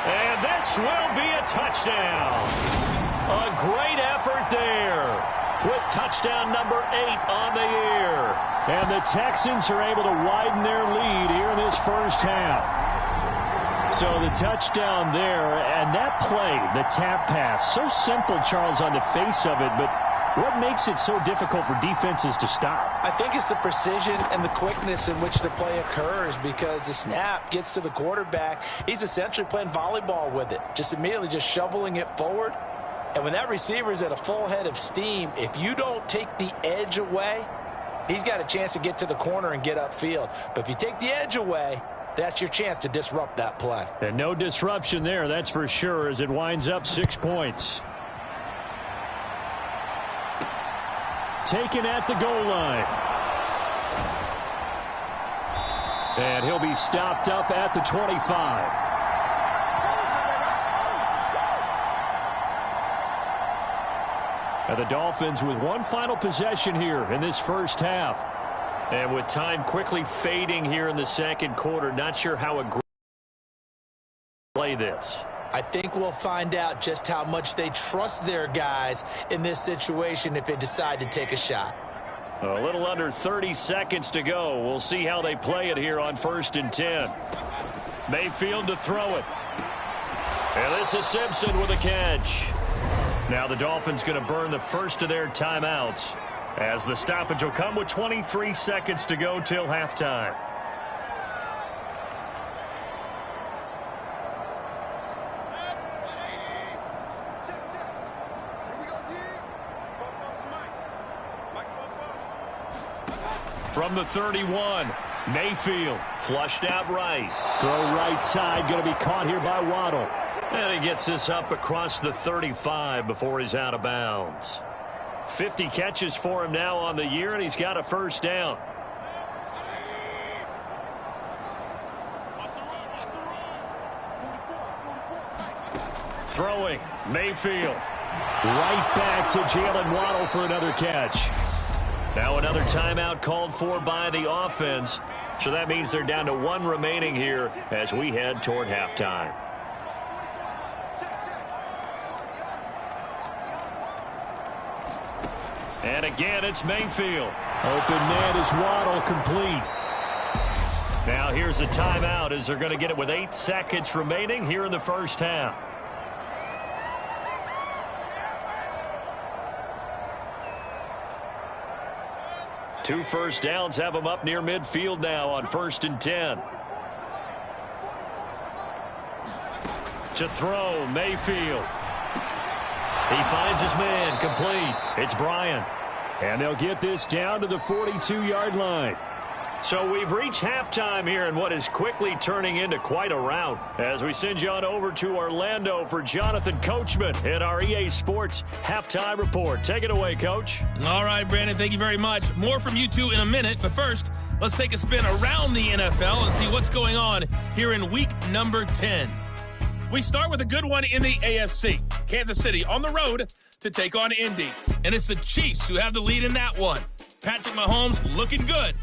And this will be a touchdown. A great effort there. With touchdown number 8 on the year. And the Texans are able to widen their lead here in this 1st half. So the touchdown there, and that play, the tap pass, so simple, Charles, on the face of it, but what makes it so difficult for defenses to stop? I think it's the precision and the quickness in which the play occurs, because the snap gets to the quarterback. He's essentially playing volleyball with it, just immediately just shoveling it forward. And when that receiver is at a full head of steam, if you don't take the edge away, he's got a chance to get to the corner and get upfield. But if you take the edge away, that's your chance to disrupt that play. And no disruption there, that's for sure, as it winds up 6 points. Taken at the goal line. And he'll be stopped up at the 25. And the Dolphins with one final possession here in this first half. And with time quickly fading here in the second quarter, not sure how aggressive to play this. I think we'll find out just how much they trust their guys in this situation if they decide to take a shot. A little under 30 seconds to go. We'll see how they play it here on 1st and 10. Mayfield to throw it. And this is Simpson with a catch. Now the Dolphins going to burn the first of their timeouts as the stoppage will come with 23 seconds to go till halftime. From the 31, Mayfield flushed out right. Throw right side, going to be caught here by Waddle. And he gets this up across the 35 before he's out of bounds. 50 catches for him now on the year, and he's got a first down. Throwing, Mayfield. Right back to Jalen Waddle for another catch. Now another timeout called for by the offense. So that means they're down to one remaining here as we head toward halftime. And again, it's Mayfield. Open man is Waddle, complete. Now here's a timeout as they're going to get it with 8 seconds remaining here in the first half. Two first downs have them up near midfield now on 1st and 10. To throw, Mayfield. He finds his man, complete. It's Bryant. And they'll get this down to the 42-yard line. So we've reached halftime here in what is quickly turning into quite a rout. As we send you on over to Orlando for Jonathan Coachman in our EA Sports Halftime Report. Take it away, Coach. All right, Brandon, thank you very much. More from you two in a minute, but first, let's take a spin around the NFL and see what's going on here in week number 10. We start with a good one in the AFC. Kansas City on the road to take on Indy. And it's the Chiefs who have the lead in that one. Patrick Mahomes looking good.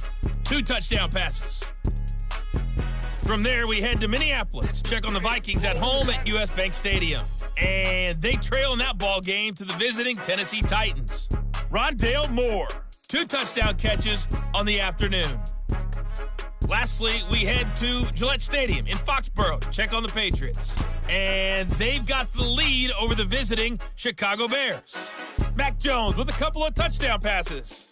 2 touchdown passes. From there, we head to Minneapolis. Check on the Vikings at home at US Bank Stadium. And they trail in that ball game to the visiting Tennessee Titans. Rondale Moore. 2 touchdown catches on the afternoon. Lastly, we head to Gillette Stadium in Foxborough. Check on the Patriots. And they've got the lead over the visiting Chicago Bears. Mac Jones with a couple of touchdown passes.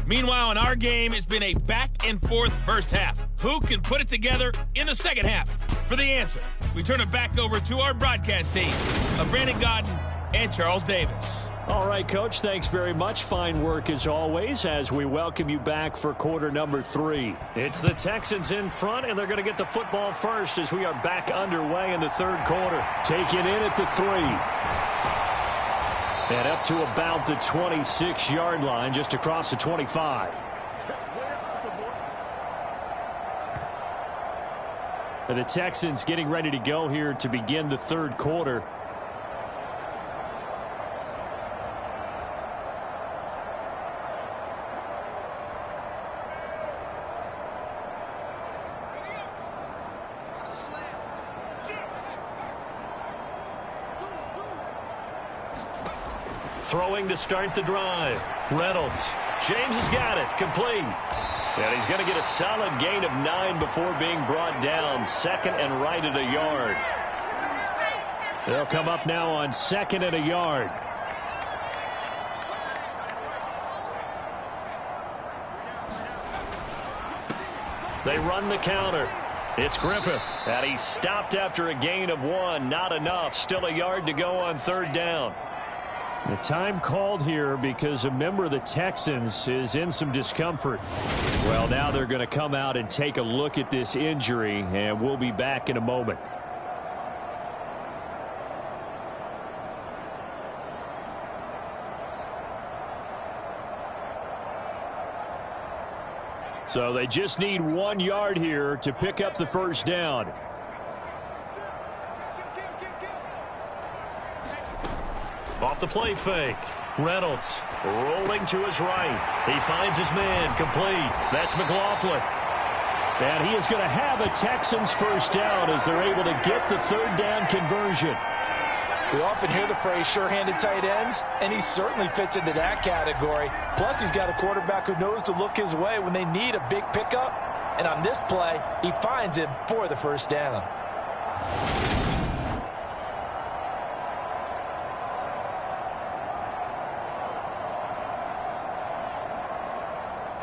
Meanwhile, in our game, it's been a back-and-forth first half. Who can put it together in the second half? For the answer, we turn it back over to our broadcast team of Brandon Godden and Charles Davis. All right, Coach, thanks very much. Fine work as always as we welcome you back for quarter number 3. It's the Texans in front, and they're going to get the football first as we are back underway in the third quarter. Taken in at the 3. And up to about the 26-yard line, just across the 25. And the Texans getting ready to go here to begin the third quarter. Throwing to start the drive. Reynolds. James has got it. Complete. And he's going to get a solid gain of 9 before being brought down. 2nd and right at a yard. They'll come up now on 2nd and a yard. They run the counter. It's Griffith. And he's stopped after a gain of 1. Not enough. Still a yard to go on 3rd down. The time called here because a member of the Texans is in some discomfort. Well, now they're going to come out and take a look at this injury, and we'll be back in a moment. So they just need 1 yard here to pick up the first down. Off off the play fake. Reynolds rolling to his right. He finds his man complete. That's McLaughlin. And he is going to have a Texans first down as they're able to get the third down conversion. We often hear the phrase sure-handed tight ends, and he certainly fits into that category. Plus, he's got a quarterback who knows to look his way when they need a big pickup. And on this play, he finds him for the first down.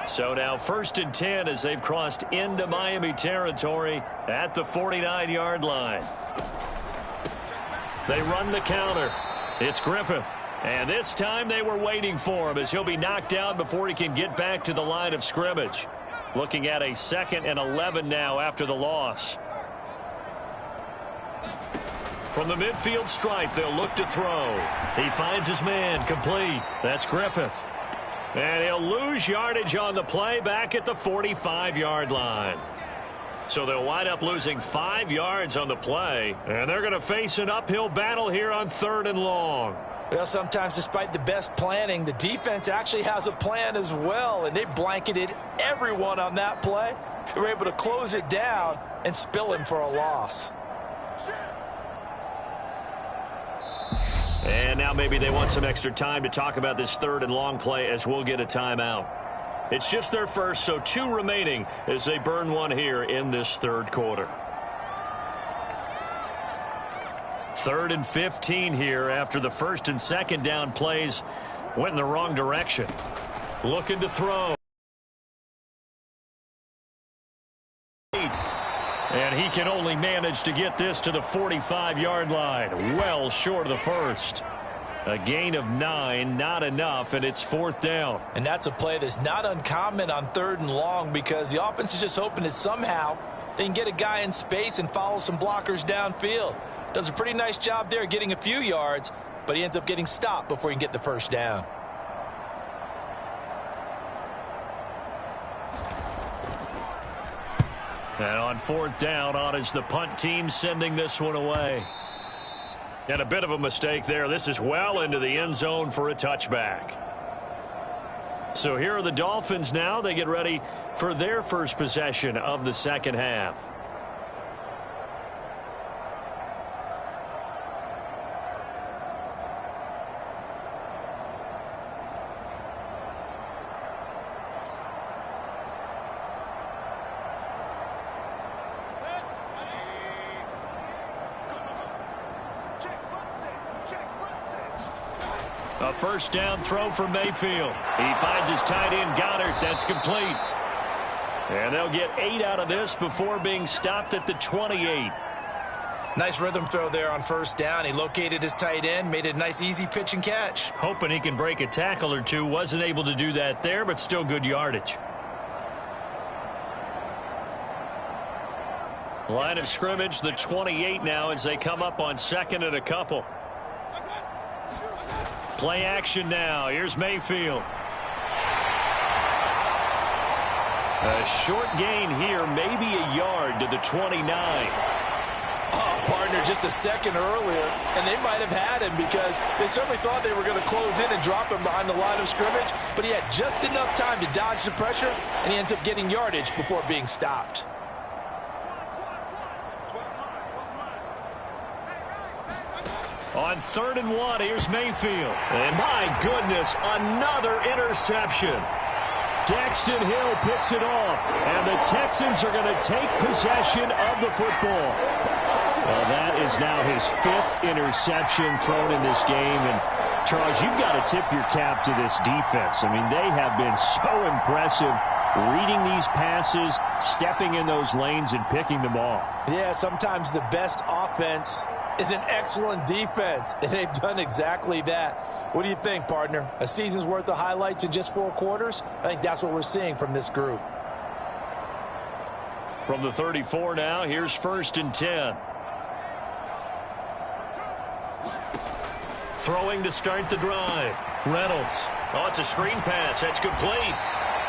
So now 1st and 10 as they've crossed into Miami territory at the 49-yard line. They run the counter. It's Griffith. And this time they were waiting for him as he'll be knocked down before he can get back to the line of scrimmage. Looking at a 2nd and 11 now after the loss. From the midfield stripe, they'll look to throw. He finds his man complete. That's Griffith. And he'll lose yardage on the play back at the 45-yard line. So they'll wind up losing 5 yards on the play. And they're going to face an uphill battle here on 3rd and long. Well, sometimes despite the best planning, the defense actually has a plan as well. And they blanketed everyone on that play. They were able to close it down and spill him for a loss. And now maybe they want some extra time to talk about this 3rd and long play as we'll get a timeout. It's just their first, so 2 remaining as they burn one here in this 3rd quarter. 3rd and 15 here after the 1st and 2nd down plays went in the wrong direction. Looking to throw. And he can only manage to get this to the 45-yard line. Well short of the first. A gain of 9, not enough, and it's 4th down. And that's a play that's not uncommon on 3rd and long because the offense is just hoping that somehow they can get a guy in space and follow some blockers downfield. Does a pretty nice job there getting a few yards, but he ends up getting stopped before he can get the first down. And on 4th down, on is the punt team sending this one away. And a bit of a mistake there. This is well into the end zone for a touchback. So here are the Dolphins now. They get ready for their first possession of the 2nd half. A first down throw for Mayfield. He finds his tight end Goddard. That's complete. And they'll get 8 out of this before being stopped at the 28. Nice rhythm throw there on 1st down. He located his tight end, made it a nice easy pitch and catch. Hoping he can break a tackle or two. Wasn't able to do that there, but still good yardage. Line of scrimmage, the 28 now as they come up on 2nd and a couple. Play action now. Here's Mayfield. A short gain here, maybe a yard to the 29. Oh, partner, just a second earlier, and they might have had him because they certainly thought they were going to close in and drop him behind the line of scrimmage, but he had just enough time to dodge the pressure, and he ends up getting yardage before being stopped. On 3rd and 1, here's Mayfield. And my goodness, another interception. Daxton Hill picks it off, and the Texans are going to take possession of the football. Well, that is now his 5th interception thrown in this game. And, Charles, you've got to tip your cap to this defense. I mean, they have been so impressive reading these passes, stepping in those lanes, and picking them off. Yeah, sometimes the best offense is an excellent defense, and they've done exactly that. What do you think, partner? A season's worth of highlights in just 4 quarters? I think that's what we're seeing from this group. From the 34 now, here's 1st and 10. Throwing to start the drive. Reynolds. Oh, it's a screen pass. That's complete.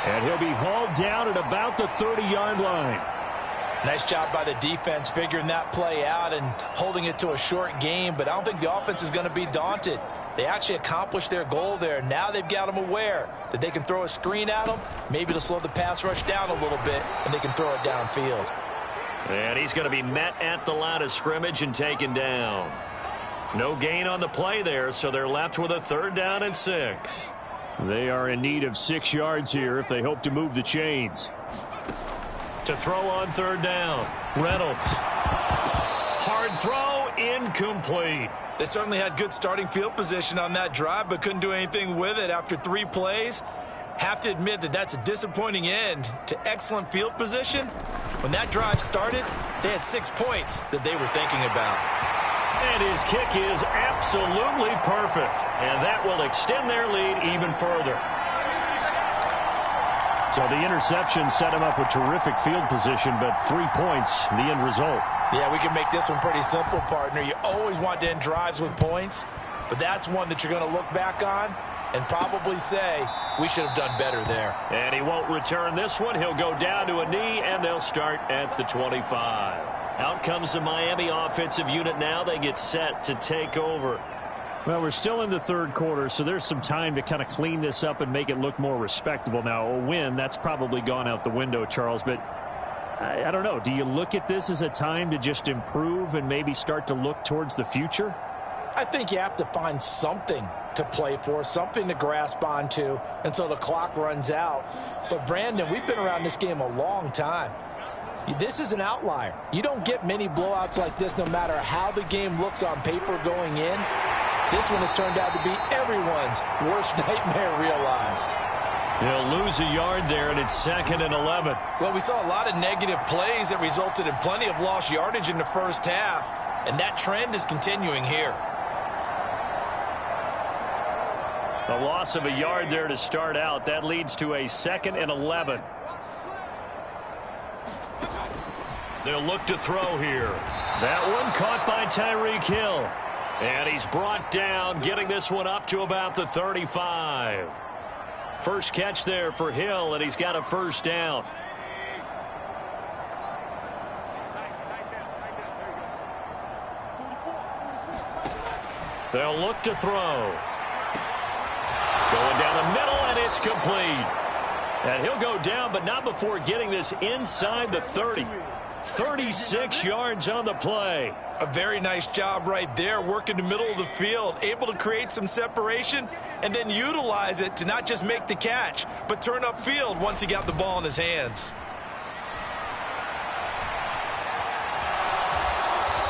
And he'll be hauled down at about the 30-yard line. Nice job by the defense figuring that play out and holding it to a short game, but I don't think the offense is going to be daunted. They actually accomplished their goal there. Now they've got them aware that they can throw a screen at them, maybe to slow the pass rush down a little bit, and they can throw it downfield. And he's going to be met at the line of scrimmage and taken down. No gain on the play there, so they're left with a 3rd down and 6. They are in need of 6 yards here if they hope to move the chains. To throw on 3rd down, Reynolds. Hard throw, incomplete. They certainly had good starting field position on that drive, but couldn't do anything with it after 3 plays. Have to admit that that's a disappointing end to excellent field position. When that drive started, they had 6 points that they were thinking about. And his kick is absolutely perfect. And that will extend their lead even further. So the interception set him up with terrific field position, but 3 points, the end result. Yeah, we can make this one pretty simple, partner. You always want to end drives with points, but that's one that you're going to look back on and probably say, we should have done better there. And he won't return this one. He'll go down to a knee, and they'll start at the 25. Out comes the Miami offensive unit now. They get set to take over. Well, we're still in the 3rd quarter, so there's some time to kind of clean this up and make it look more respectable. Now, a win, that's probably gone out the window, Charles, but I don't know. Do you look at this as a time to just improve and maybe start to look towards the future? I think you have to find something to play for, something to grasp onto until the clock runs out. But, Brandon, we've been around this game a long time. This is an outlier. You don't get many blowouts like this no matter how the game looks on paper going in. This one has turned out to be everyone's worst nightmare realized. They'll lose a yard there, and it's 2nd and 11. Well, we saw a lot of negative plays that resulted in plenty of lost yardage in the first half, and that trend is continuing here. A loss of a yard there to start out. That leads to a 2nd and 11. They'll look to throw here. That one caught by Tyreek Hill. And he's brought down, getting this one up to about the 35. First catch there for Hill, and he's got a 1st down. They'll look to throw. Going down the middle, and it's complete. And he'll go down, but not before getting this inside the 30. 36 yards on the play. A very nice job right there, working the middle of the field, able to create some separation and then utilize it to not just make the catch, but turn upfield once he got the ball in his hands.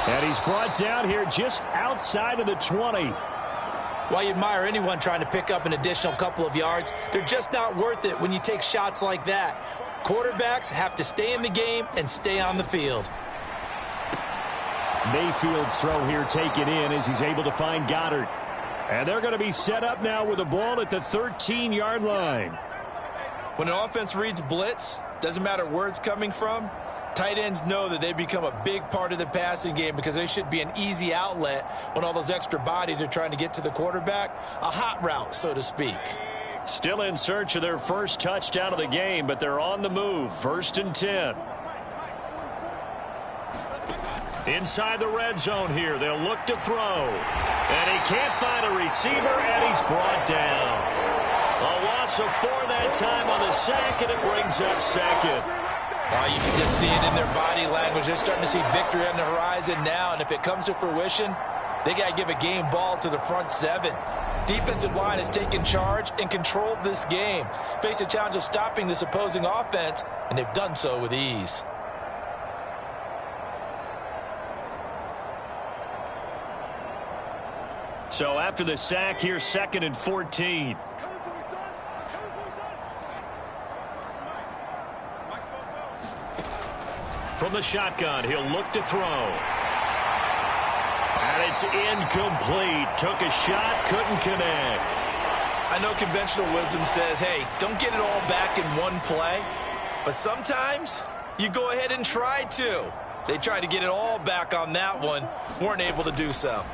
And he's brought down here just outside of the 20. While you admire anyone trying to pick up an additional couple of yards, they're just not worth it when you take shots like that. Quarterbacks have to stay in the game and stay on the field. Mayfield's throw here taken in as he's able to find Goddard. And they're going to be set up now with a ball at the 13-yard line. When an offense reads blitz, doesn't matter where it's coming from, tight ends know that they become a big part of the passing game because they should be an easy outlet when all those extra bodies are trying to get to the quarterback. A hot route, so to speak. Still in search of their first touchdown of the game, but they're on the move. 1st and 10. Inside the red zone here. They'll look to throw. And he can't find a receiver, and he's brought down. A loss of 4 that time on the sack, and it brings up 2nd. You can just see it in their body language. They're starting to see victory on the horizon now, and if it comes to fruition, they got to give a game ball to the front 7. Defensive line has taken charge and controlled this game. Face a challenge of stopping this opposing offense, and they've done so with ease. So after the sack here, 2nd and 14. From the shotgun, he'll look to throw. And it's incomplete. Took a shot, couldn't connect. I know conventional wisdom says, hey, don't get it all back in one play. But sometimes you go ahead and try to. They tried to get it all back on that one. Weren't able to do so.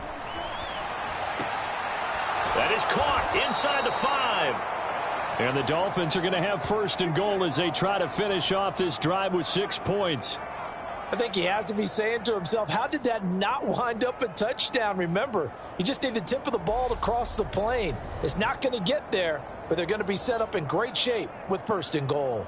That is caught inside the 5. And the Dolphins are going to have 1st and goal as they try to finish off this drive with 6 points. I think he has to be saying to himself, how did that not wind up a touchdown? Remember, you just need the tip of the ball to cross the plane. It's not going to get there, but they're going to be set up in great shape with 1st and goal.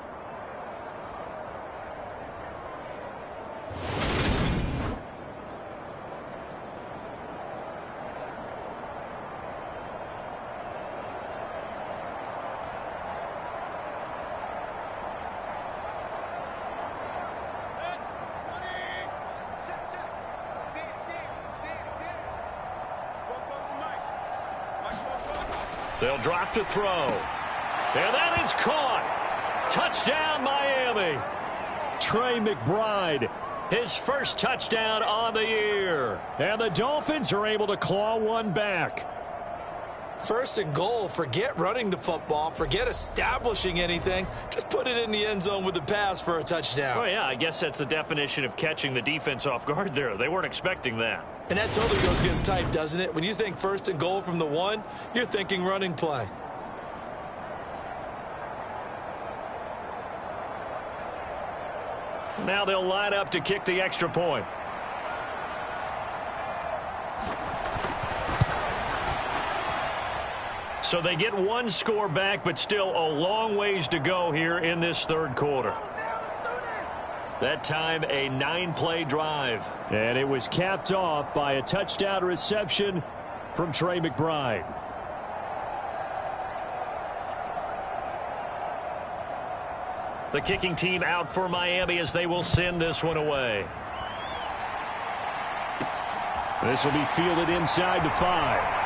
They'll drop to throw. And that is caught. Touchdown, Miami. Trey McBride, His first touchdown on the year. and the Dolphins are able to claw one back. 1st and goal, forget running the football, forget establishing anything. Just put it in the end zone with the pass for a touchdown. Oh, yeah, I guess that's the definition of catching the defense off guard there. They weren't expecting that. And that totally goes against type, doesn't it? When you think 1st and goal from the 1, you're thinking running play. Now they'll line up to kick the extra point. So they get one score back, but still a long ways to go here in this 3rd quarter. That time, a 9-play drive. And it was capped off by a touchdown reception from Trey McBride. The kicking team out for Miami as they will send this one away. This will be fielded inside the 5.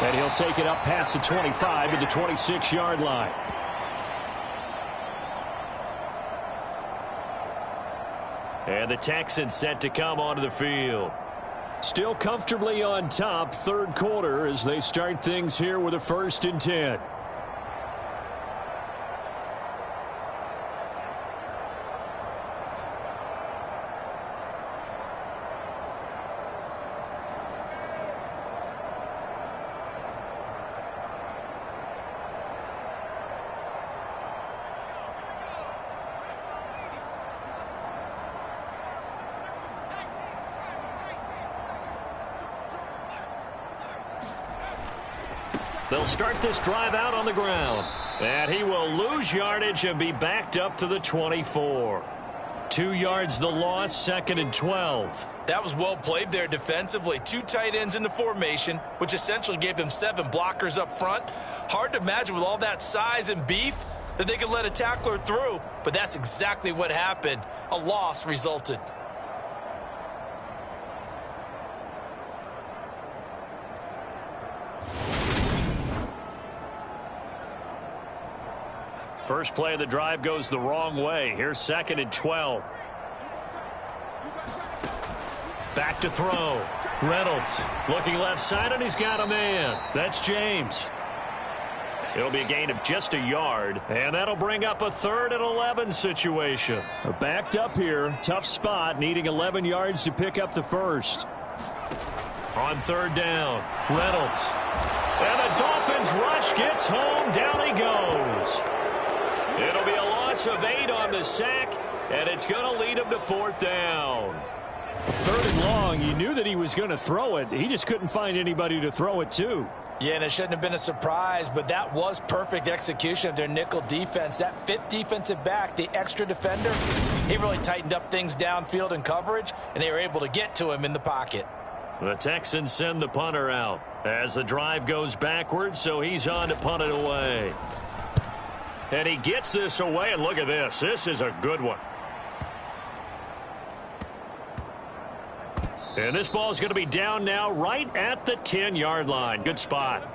And he'll take it up past the 25 to the 26-yard line. And the Texans set to come onto the field. Still comfortably on top, 3rd quarter as they start things here with a 1st and 10. They'll start this drive out on the ground. And he will lose yardage and be backed up to the 24. 2 yards the loss, 2nd and 12. That was well played there defensively. 2 tight ends in the formation, which essentially gave them 7 blockers up front. Hard to imagine with all that size and beef that they could let a tackler through, but that's exactly what happened. A loss resulted. First play of the drive goes the wrong way. Here's 2nd and 12. Back to throw. Reynolds looking left side, and he's got a man. That's James. It'll be a gain of just a yard, and that'll bring up a 3rd and 11 situation. Backed up here, tough spot, needing 11 yards to pick up the 1st. On 3rd down, Reynolds. And the Dolphins rush gets home. Down he goes. It'll be a loss of 8 on the sack, and it's going to lead him to 4th down. 3rd and long, you knew that he was going to throw it. He just couldn't find anybody to throw it to. Yeah, and it shouldn't have been a surprise, but that was perfect execution of their nickel defense. That 5th defensive back, the extra defender, he really tightened up things downfield in coverage, and they were able to get to him in the pocket. The Texans send the punter out as the drive goes backwards, so he's on to punt it away. And he gets this away, and look at this. This is a good one. And this ball is going to be down now right at the 10-yard line. Good spot.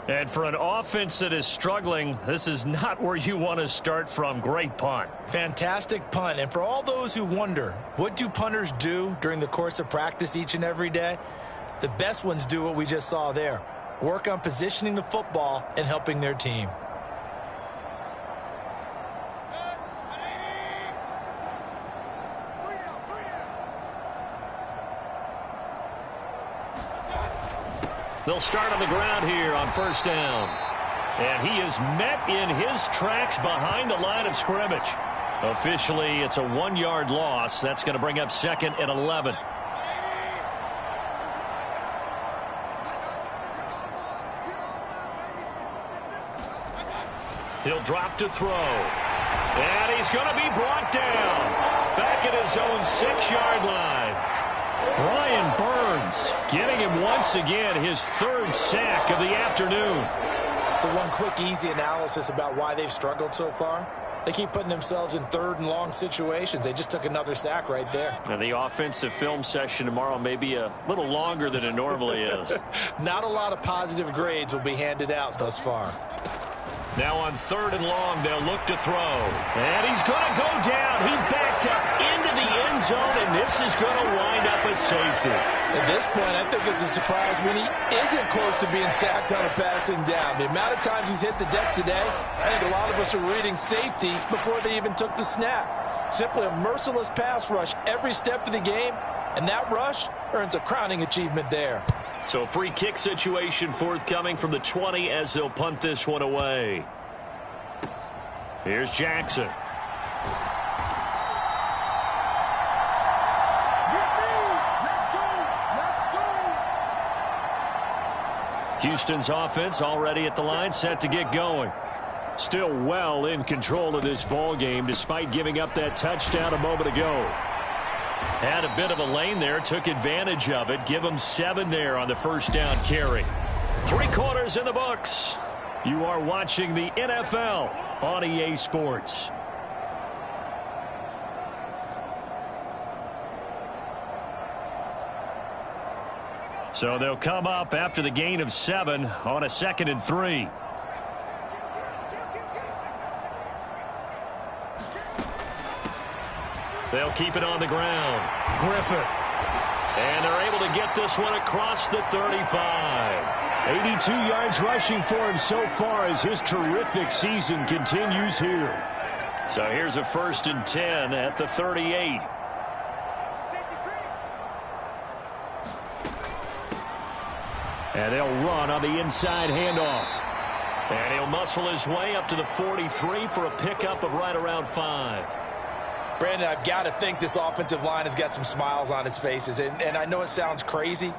And for an offense that is struggling, this is not where you want to start from. Great punt. Fantastic punt. And for all those who wonder, what do punters do during the course of practice each and every day? The best ones do what we just saw there. Work on positioning the football and helping their team. They'll start on the ground here on 1st down. And he is met in his tracks behind the line of scrimmage. Officially, it's a 1-yard loss. That's going to bring up 2nd and 11. He'll drop to throw. And he's going to be brought down. Back at his own 6-yard line. Brian Burns getting him once again his 3rd sack of the afternoon. So one quick, easy analysis about why they've struggled so far. They keep putting themselves in 3rd and long situations. They just took another sack right there. And the offensive film session tomorrow may be a little longer than it normally is. Not a lot of positive grades will be handed out thus far. Now on 3rd and long, they'll look to throw. And he's going to go down. He backed up into the end zone, and this is going to wind up a safety. At this point, I think it's a surprise when he isn't close to being sacked on a passing down. The amount of times he's hit the deck today, I think a lot of us are reading safety before they even took the snap. Simply a merciless pass rush every step of the game, and that rush earns a crowning achievement there. So a free kick situation forthcoming from the 20 as they'll punt this one away. Here's Jackson. Houston's offense already at the line, set to get going. Still well in control of this ball game despite giving up that touchdown a moment ago. Had a bit of a lane there, took advantage of it. Give them 7 there on the 1st down carry. 3 quarters in the books. You are watching the NFL on EA Sports. So they'll come up after the gain of 7 on a 2nd and 3. They'll keep it on the ground. Griffith. And they're able to get this one across the 35. 82 yards rushing for him so far as his terrific season continues here. So here's a 1st and 10 at the 38. And they'll run on the inside handoff. And he'll muscle his way up to the 43 for a pickup of right around 5. Brandon, I've got to think this offensive line has got some smiles on its faces. And I know it sounds crazy,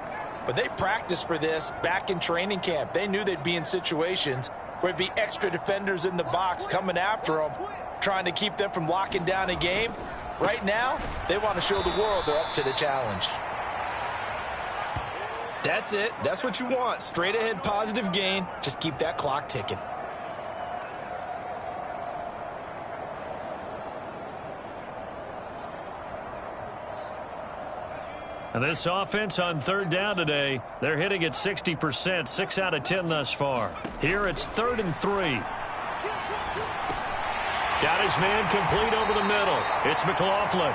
but they practiced for this back in training camp. They knew they'd be in situations where it'd be extra defenders in the box coming after them, trying to keep them from locking down a game. Right now, they want to show the world they're up to the challenge. That's it. That's what you want. Straight ahead positive gain. Just keep that clock ticking. And this offense on 3rd down today, they're hitting at 60%, 6 out of 10 thus far. Here it's 3rd and 3. Got his man complete over the middle. It's McLaughlin.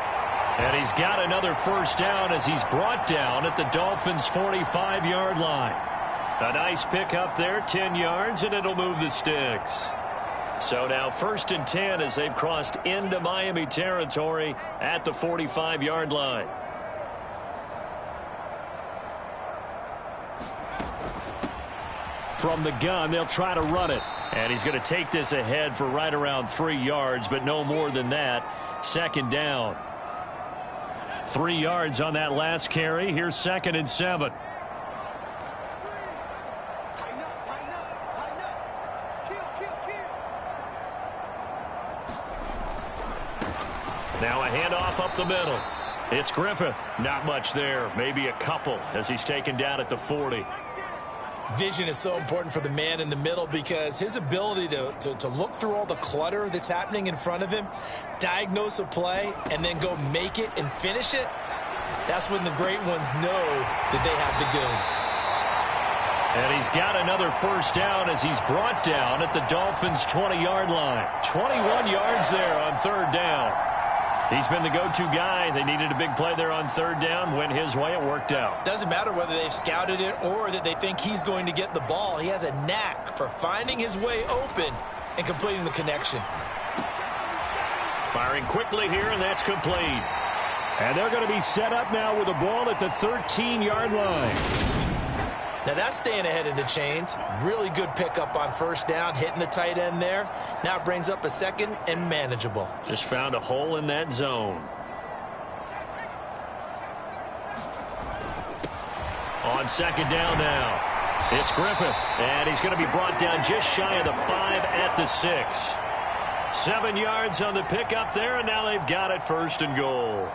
And he's got another 1st down as he's brought down at the Dolphins' 45-yard line. A nice pickup there, 10 yards, and it'll move the sticks. So now 1st and 10 as they've crossed into Miami territory at the 45-yard line. From the gun, they'll try to run it. And he's going to take this ahead for right around 3 yards, but no more than that. 2nd down. 3 yards on that last carry. Here's 2nd and 7. Now a handoff up the middle. It's Griffith. Not much there. Maybe a couple as he's taken down at the 40. Vision is so important for the man in the middle because his ability to look through all the clutter that's happening in front of him, diagnose a play, and then go make it and finish it, that's when the great ones know that they have the goods. And he's got another 1st down as he's brought down at the Dolphins' 20-yard line. 21 yards there on 3rd down. He's been the go-to guy. They needed a big play there on 3rd down. Went his way. It worked out. Doesn't matter whether they've scouted it or that they think he's going to get the ball. He has a knack for finding his way open and completing the connection. Firing quickly here, and that's complete. And they're going to be set up now with the ball at the 13-yard line. Now that's staying ahead of the chains. Really good pickup on first down, hitting the tight end there. Now it brings up a second and manageable. Just found a hole in that zone. On second down now, it's Griffith, and he's going to be brought down just shy of the 5 at the 6. 7 yards on the pickup there, and now they've got it first and goal.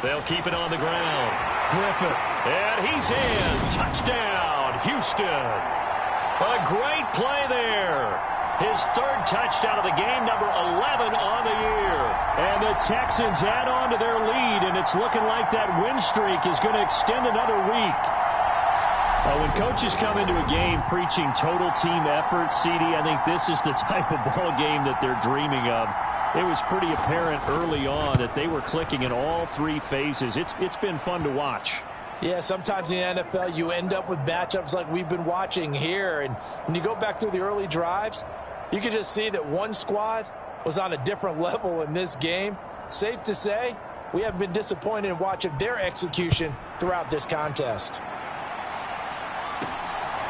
They'll keep it on the ground. Griffith, and he's in. Touchdown, Houston. A great play there. His third touchdown of the game, number 11 on the year. And the Texans add on to their lead, and it's looking like that win streak is going to extend another week. When coaches come into a game preaching total team effort, CD, I think this is the type of ball game that they're dreaming of. It was pretty apparent early on that they were clicking in all 3 phases. It's been fun to watch. Yeah, sometimes in the NFL you end up with matchups like we've been watching here. And when you go back through the early drives, you can just see that one squad was on a different level in this game. Safe to say, we haven't been disappointed in watching their execution throughout this contest.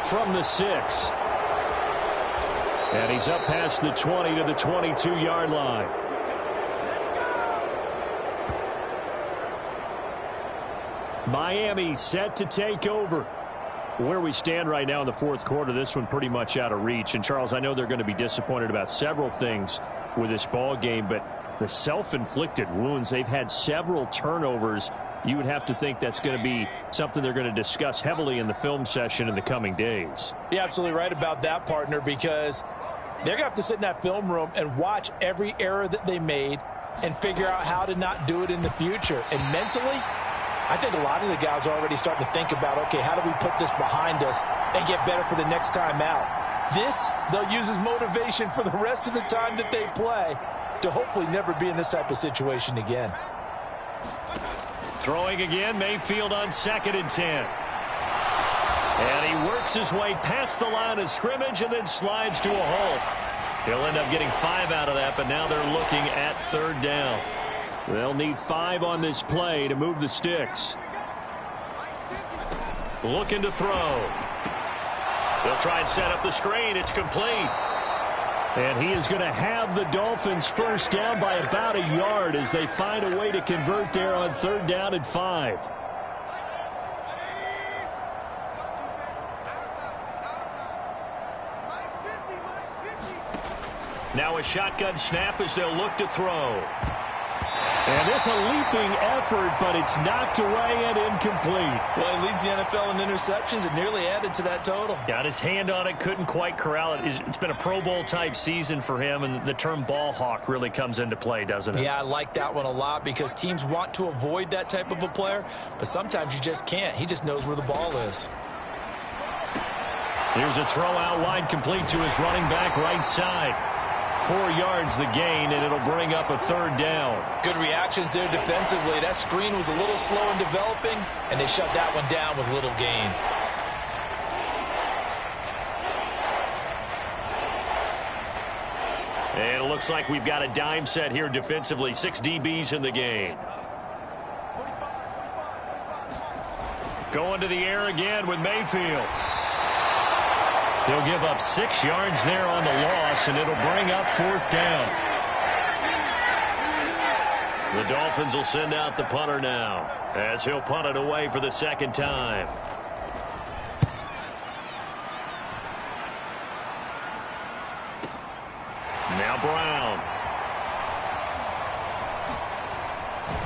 From the 6. And he's up past the 20 to the 22-yard line. Miami set to take over. Where we stand right now in the fourth quarter, this one pretty much out of reach. And, Charles, I know they're going to be disappointed about several things with this ball game, but the self-inflicted wounds, they've had several turnovers. You would have to think that's going to be something they're going to discuss heavily in the film session in the coming days. You're absolutely right about that, partner, because they're going to have to sit in that film room and watch every error that they made and figure out how to not do it in the future. And mentally, I think a lot of the guys are already starting to think about, okay, how do we put this behind us and get better for the next time out? This, they'll use as motivation for the rest of the time that they play to hopefully never be in this type of situation again. Throwing again, Mayfield on 2nd and 10. And he works his way past the line of scrimmage and then slides to a hole. He'll end up getting 5 out of that, but now they're looking at 3rd down. They'll need 5 on this play to move the sticks. Looking to throw. They'll try and set up the screen. It's complete. And he is going to have the Dolphins first down by about a yard as they find a way to convert there on 3rd down and 5. Now a shotgun snap as they'll look to throw. And it's a leaping effort, but it's knocked away and incomplete. Well, he leads the NFL in interceptions and nearly added to that total. Got his hand on it, couldn't quite corral it. It's been a Pro Bowl type season for him, and the term ball hawk really comes into play, doesn't it? Yeah, I like that one a lot because teams want to avoid that type of a player, but sometimes you just can't. He just knows where the ball is. Here's a throw out wide, complete to his running back right side. 4 yards the gain, and it'll bring up a 3rd down. Good reactions there defensively. That screen was a little slow in developing, and they shut that one down with little gain. And it looks like we've got a dime set here defensively. 6 DBs in the game. Going to the air again with Mayfield. He'll give up 6 yards there on the loss, and it'll bring up 4th down. The Dolphins will send out the punter now as he'll punt it away for the 2nd time. Now Brown.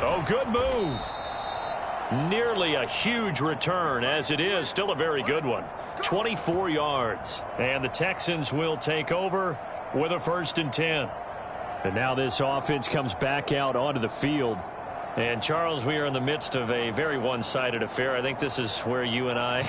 Oh, good move. Nearly a huge return as it is. Still a very good one. 24 yards. And the Texans will take over with a 1st and 10. And now this offense comes back out onto the field. And, Charles, we are in the midst of a very one-sided affair. I think this is where you and I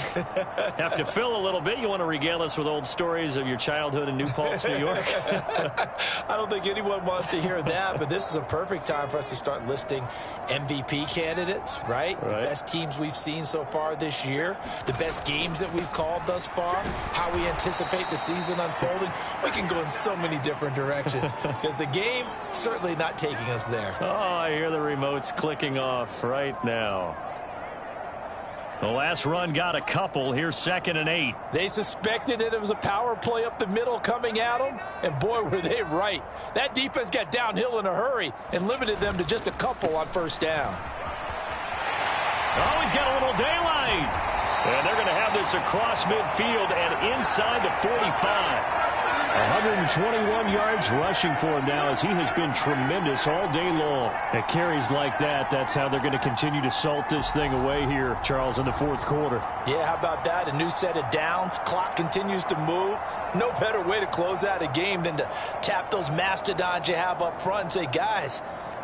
have to fill a little bit. You want to regale us with old stories of your childhood in New Paltz, New York? I don't think anyone wants to hear that, but this is a perfect time for us to start listing MVP candidates, right? The best teams we've seen so far this year, the best games that we've called thus far, how we anticipate the season unfolding. We can go in so many different directions because the game certainly not taking us there. Oh, I hear the remotes clicking off right now. The last run got a couple. Here's 2nd and 8. They suspected it was a power play up the middle coming at them, and boy, were they right. That defense got downhill in a hurry and limited them to just a couple on 1st down. Oh, he's got a little daylight. And they're going to have this across midfield and inside the 45. 121 yards rushing for him now as he has been tremendous all day long. At carries like that, that's how they're going to continue to salt this thing away here, Charles, in the 4th quarter. Yeah, how about that? A new set of downs. Clock continues to move. No better way to close out a game than to tap those mastodons you have up front and say, guys,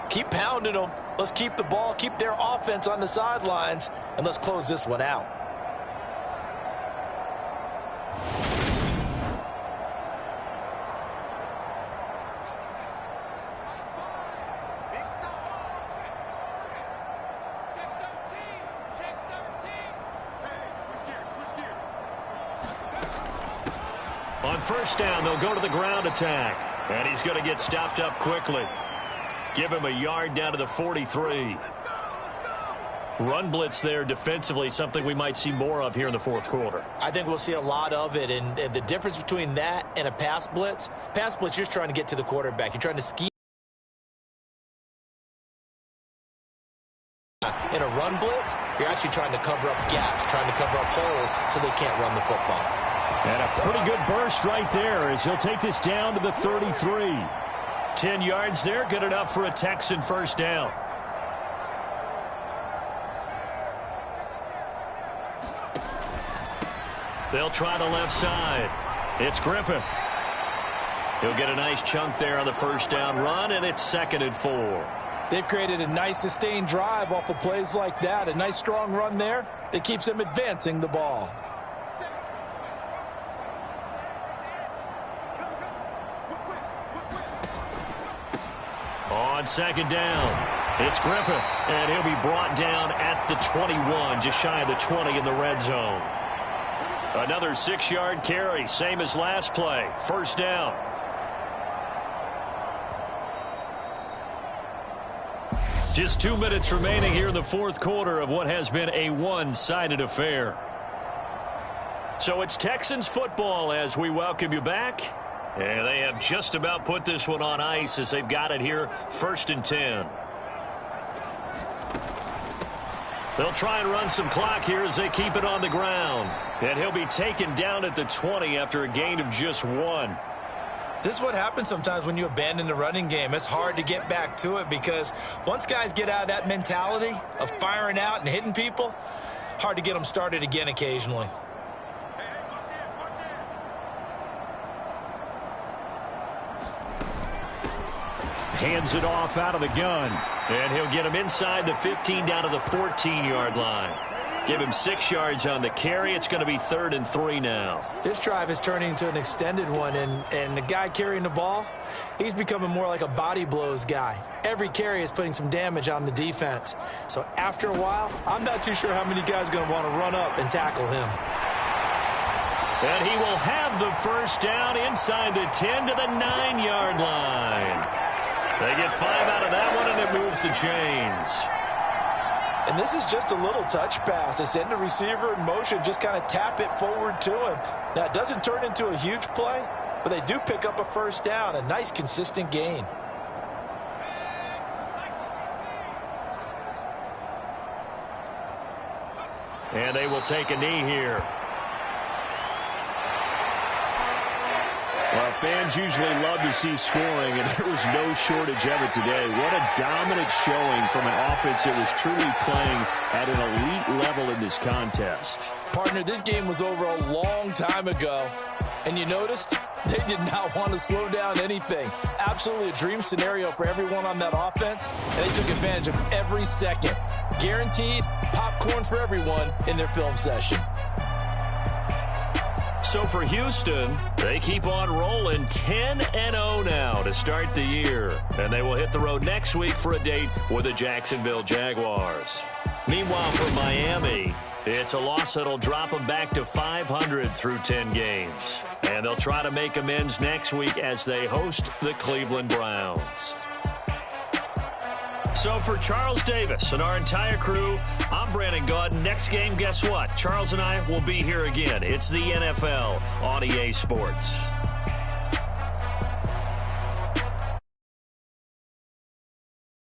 keep pounding them. Let's keep the ball, keep their offense on the sidelines, and let's close this one out. On 1st down, they'll go to the ground attack. And he's going to get stopped up quickly. Give him a yard down to the 43. Run blitz there defensively, something we might see more of here in the 4th quarter. I think we'll see a lot of it. And the difference between that and a pass blitz, you're just trying to get to the quarterback. You're trying to scheme. In a run blitz, you're actually trying to cover up gaps, trying to cover up holes so they can't run the football. And a pretty good burst right there as he'll take this down to the 33. 10 yards there, good enough for a Texan 1st down. They'll try the left side. It's Griffith. He'll get a nice chunk there on the 1st down run, and it's 2nd and 4. They've created a nice sustained drive off of plays like that. A nice strong run there that keeps them advancing the ball. On 2nd down, it's Griffith, and he'll be brought down at the 21, just shy of the 20 in the red zone. Another 6-yard carry, same as last play. 1st down. Just 2 minutes remaining here in the 4th quarter of what has been a one-sided affair. So it's Texans football as we welcome you back. And they have just about put this one on ice as they've got it here, 1st and 10. They'll try and run some clock here as they keep it on the ground. And he'll be taken down at the 20 after a gain of just 1. This is what happens sometimes when you abandon the running game. It's hard to get back to it because once guys get out of that mentality of firing out and hitting people, hard to get them started again occasionally. Hands it off out of the gun. And he'll get him inside the 15 down to the 14-yard line. Give him 6 yards on the carry. It's going to be 3rd and 3 now. This drive is turning into an extended one, and the guy carrying the ball, he's becoming more like a body blows guy. Every carry is putting some damage on the defense. So after a while, I'm not too sure how many guys are going to want to run up and tackle him. And he will have the 1st down inside the 10 to the 9-yard line. They get 5 out of that one, and it moves the chains. And this is just a little touch pass. They send the receiver in motion, just kind of tap it forward to him. Now, it doesn't turn into a huge play, but they do pick up a 1st down, a nice, consistent gain. And they will take a knee here. Well, fans usually love to see scoring, and there was no shortage of it today. What a dominant showing from an offense that was truly playing at an elite level in this contest. Partner, this game was over a long time ago, And you noticed they did not want to slow down anything. Absolutely a dream scenario for everyone on that offense, and they took advantage of every second. Guaranteed popcorn for everyone in their film session. So for Houston, they keep on rolling 10-0 now to start the year. And they will hit the road next week for a date with the Jacksonville Jaguars. Meanwhile, for Miami, it's a loss that'll drop them back to 500 through 10 games. And they'll try to make amends next week as they host the Cleveland Browns. So for Charles Davis and our entire crew, I'm Brandon Gaudin. Next game, guess what? Charles and I will be here again. It's the NFL on EA Sports.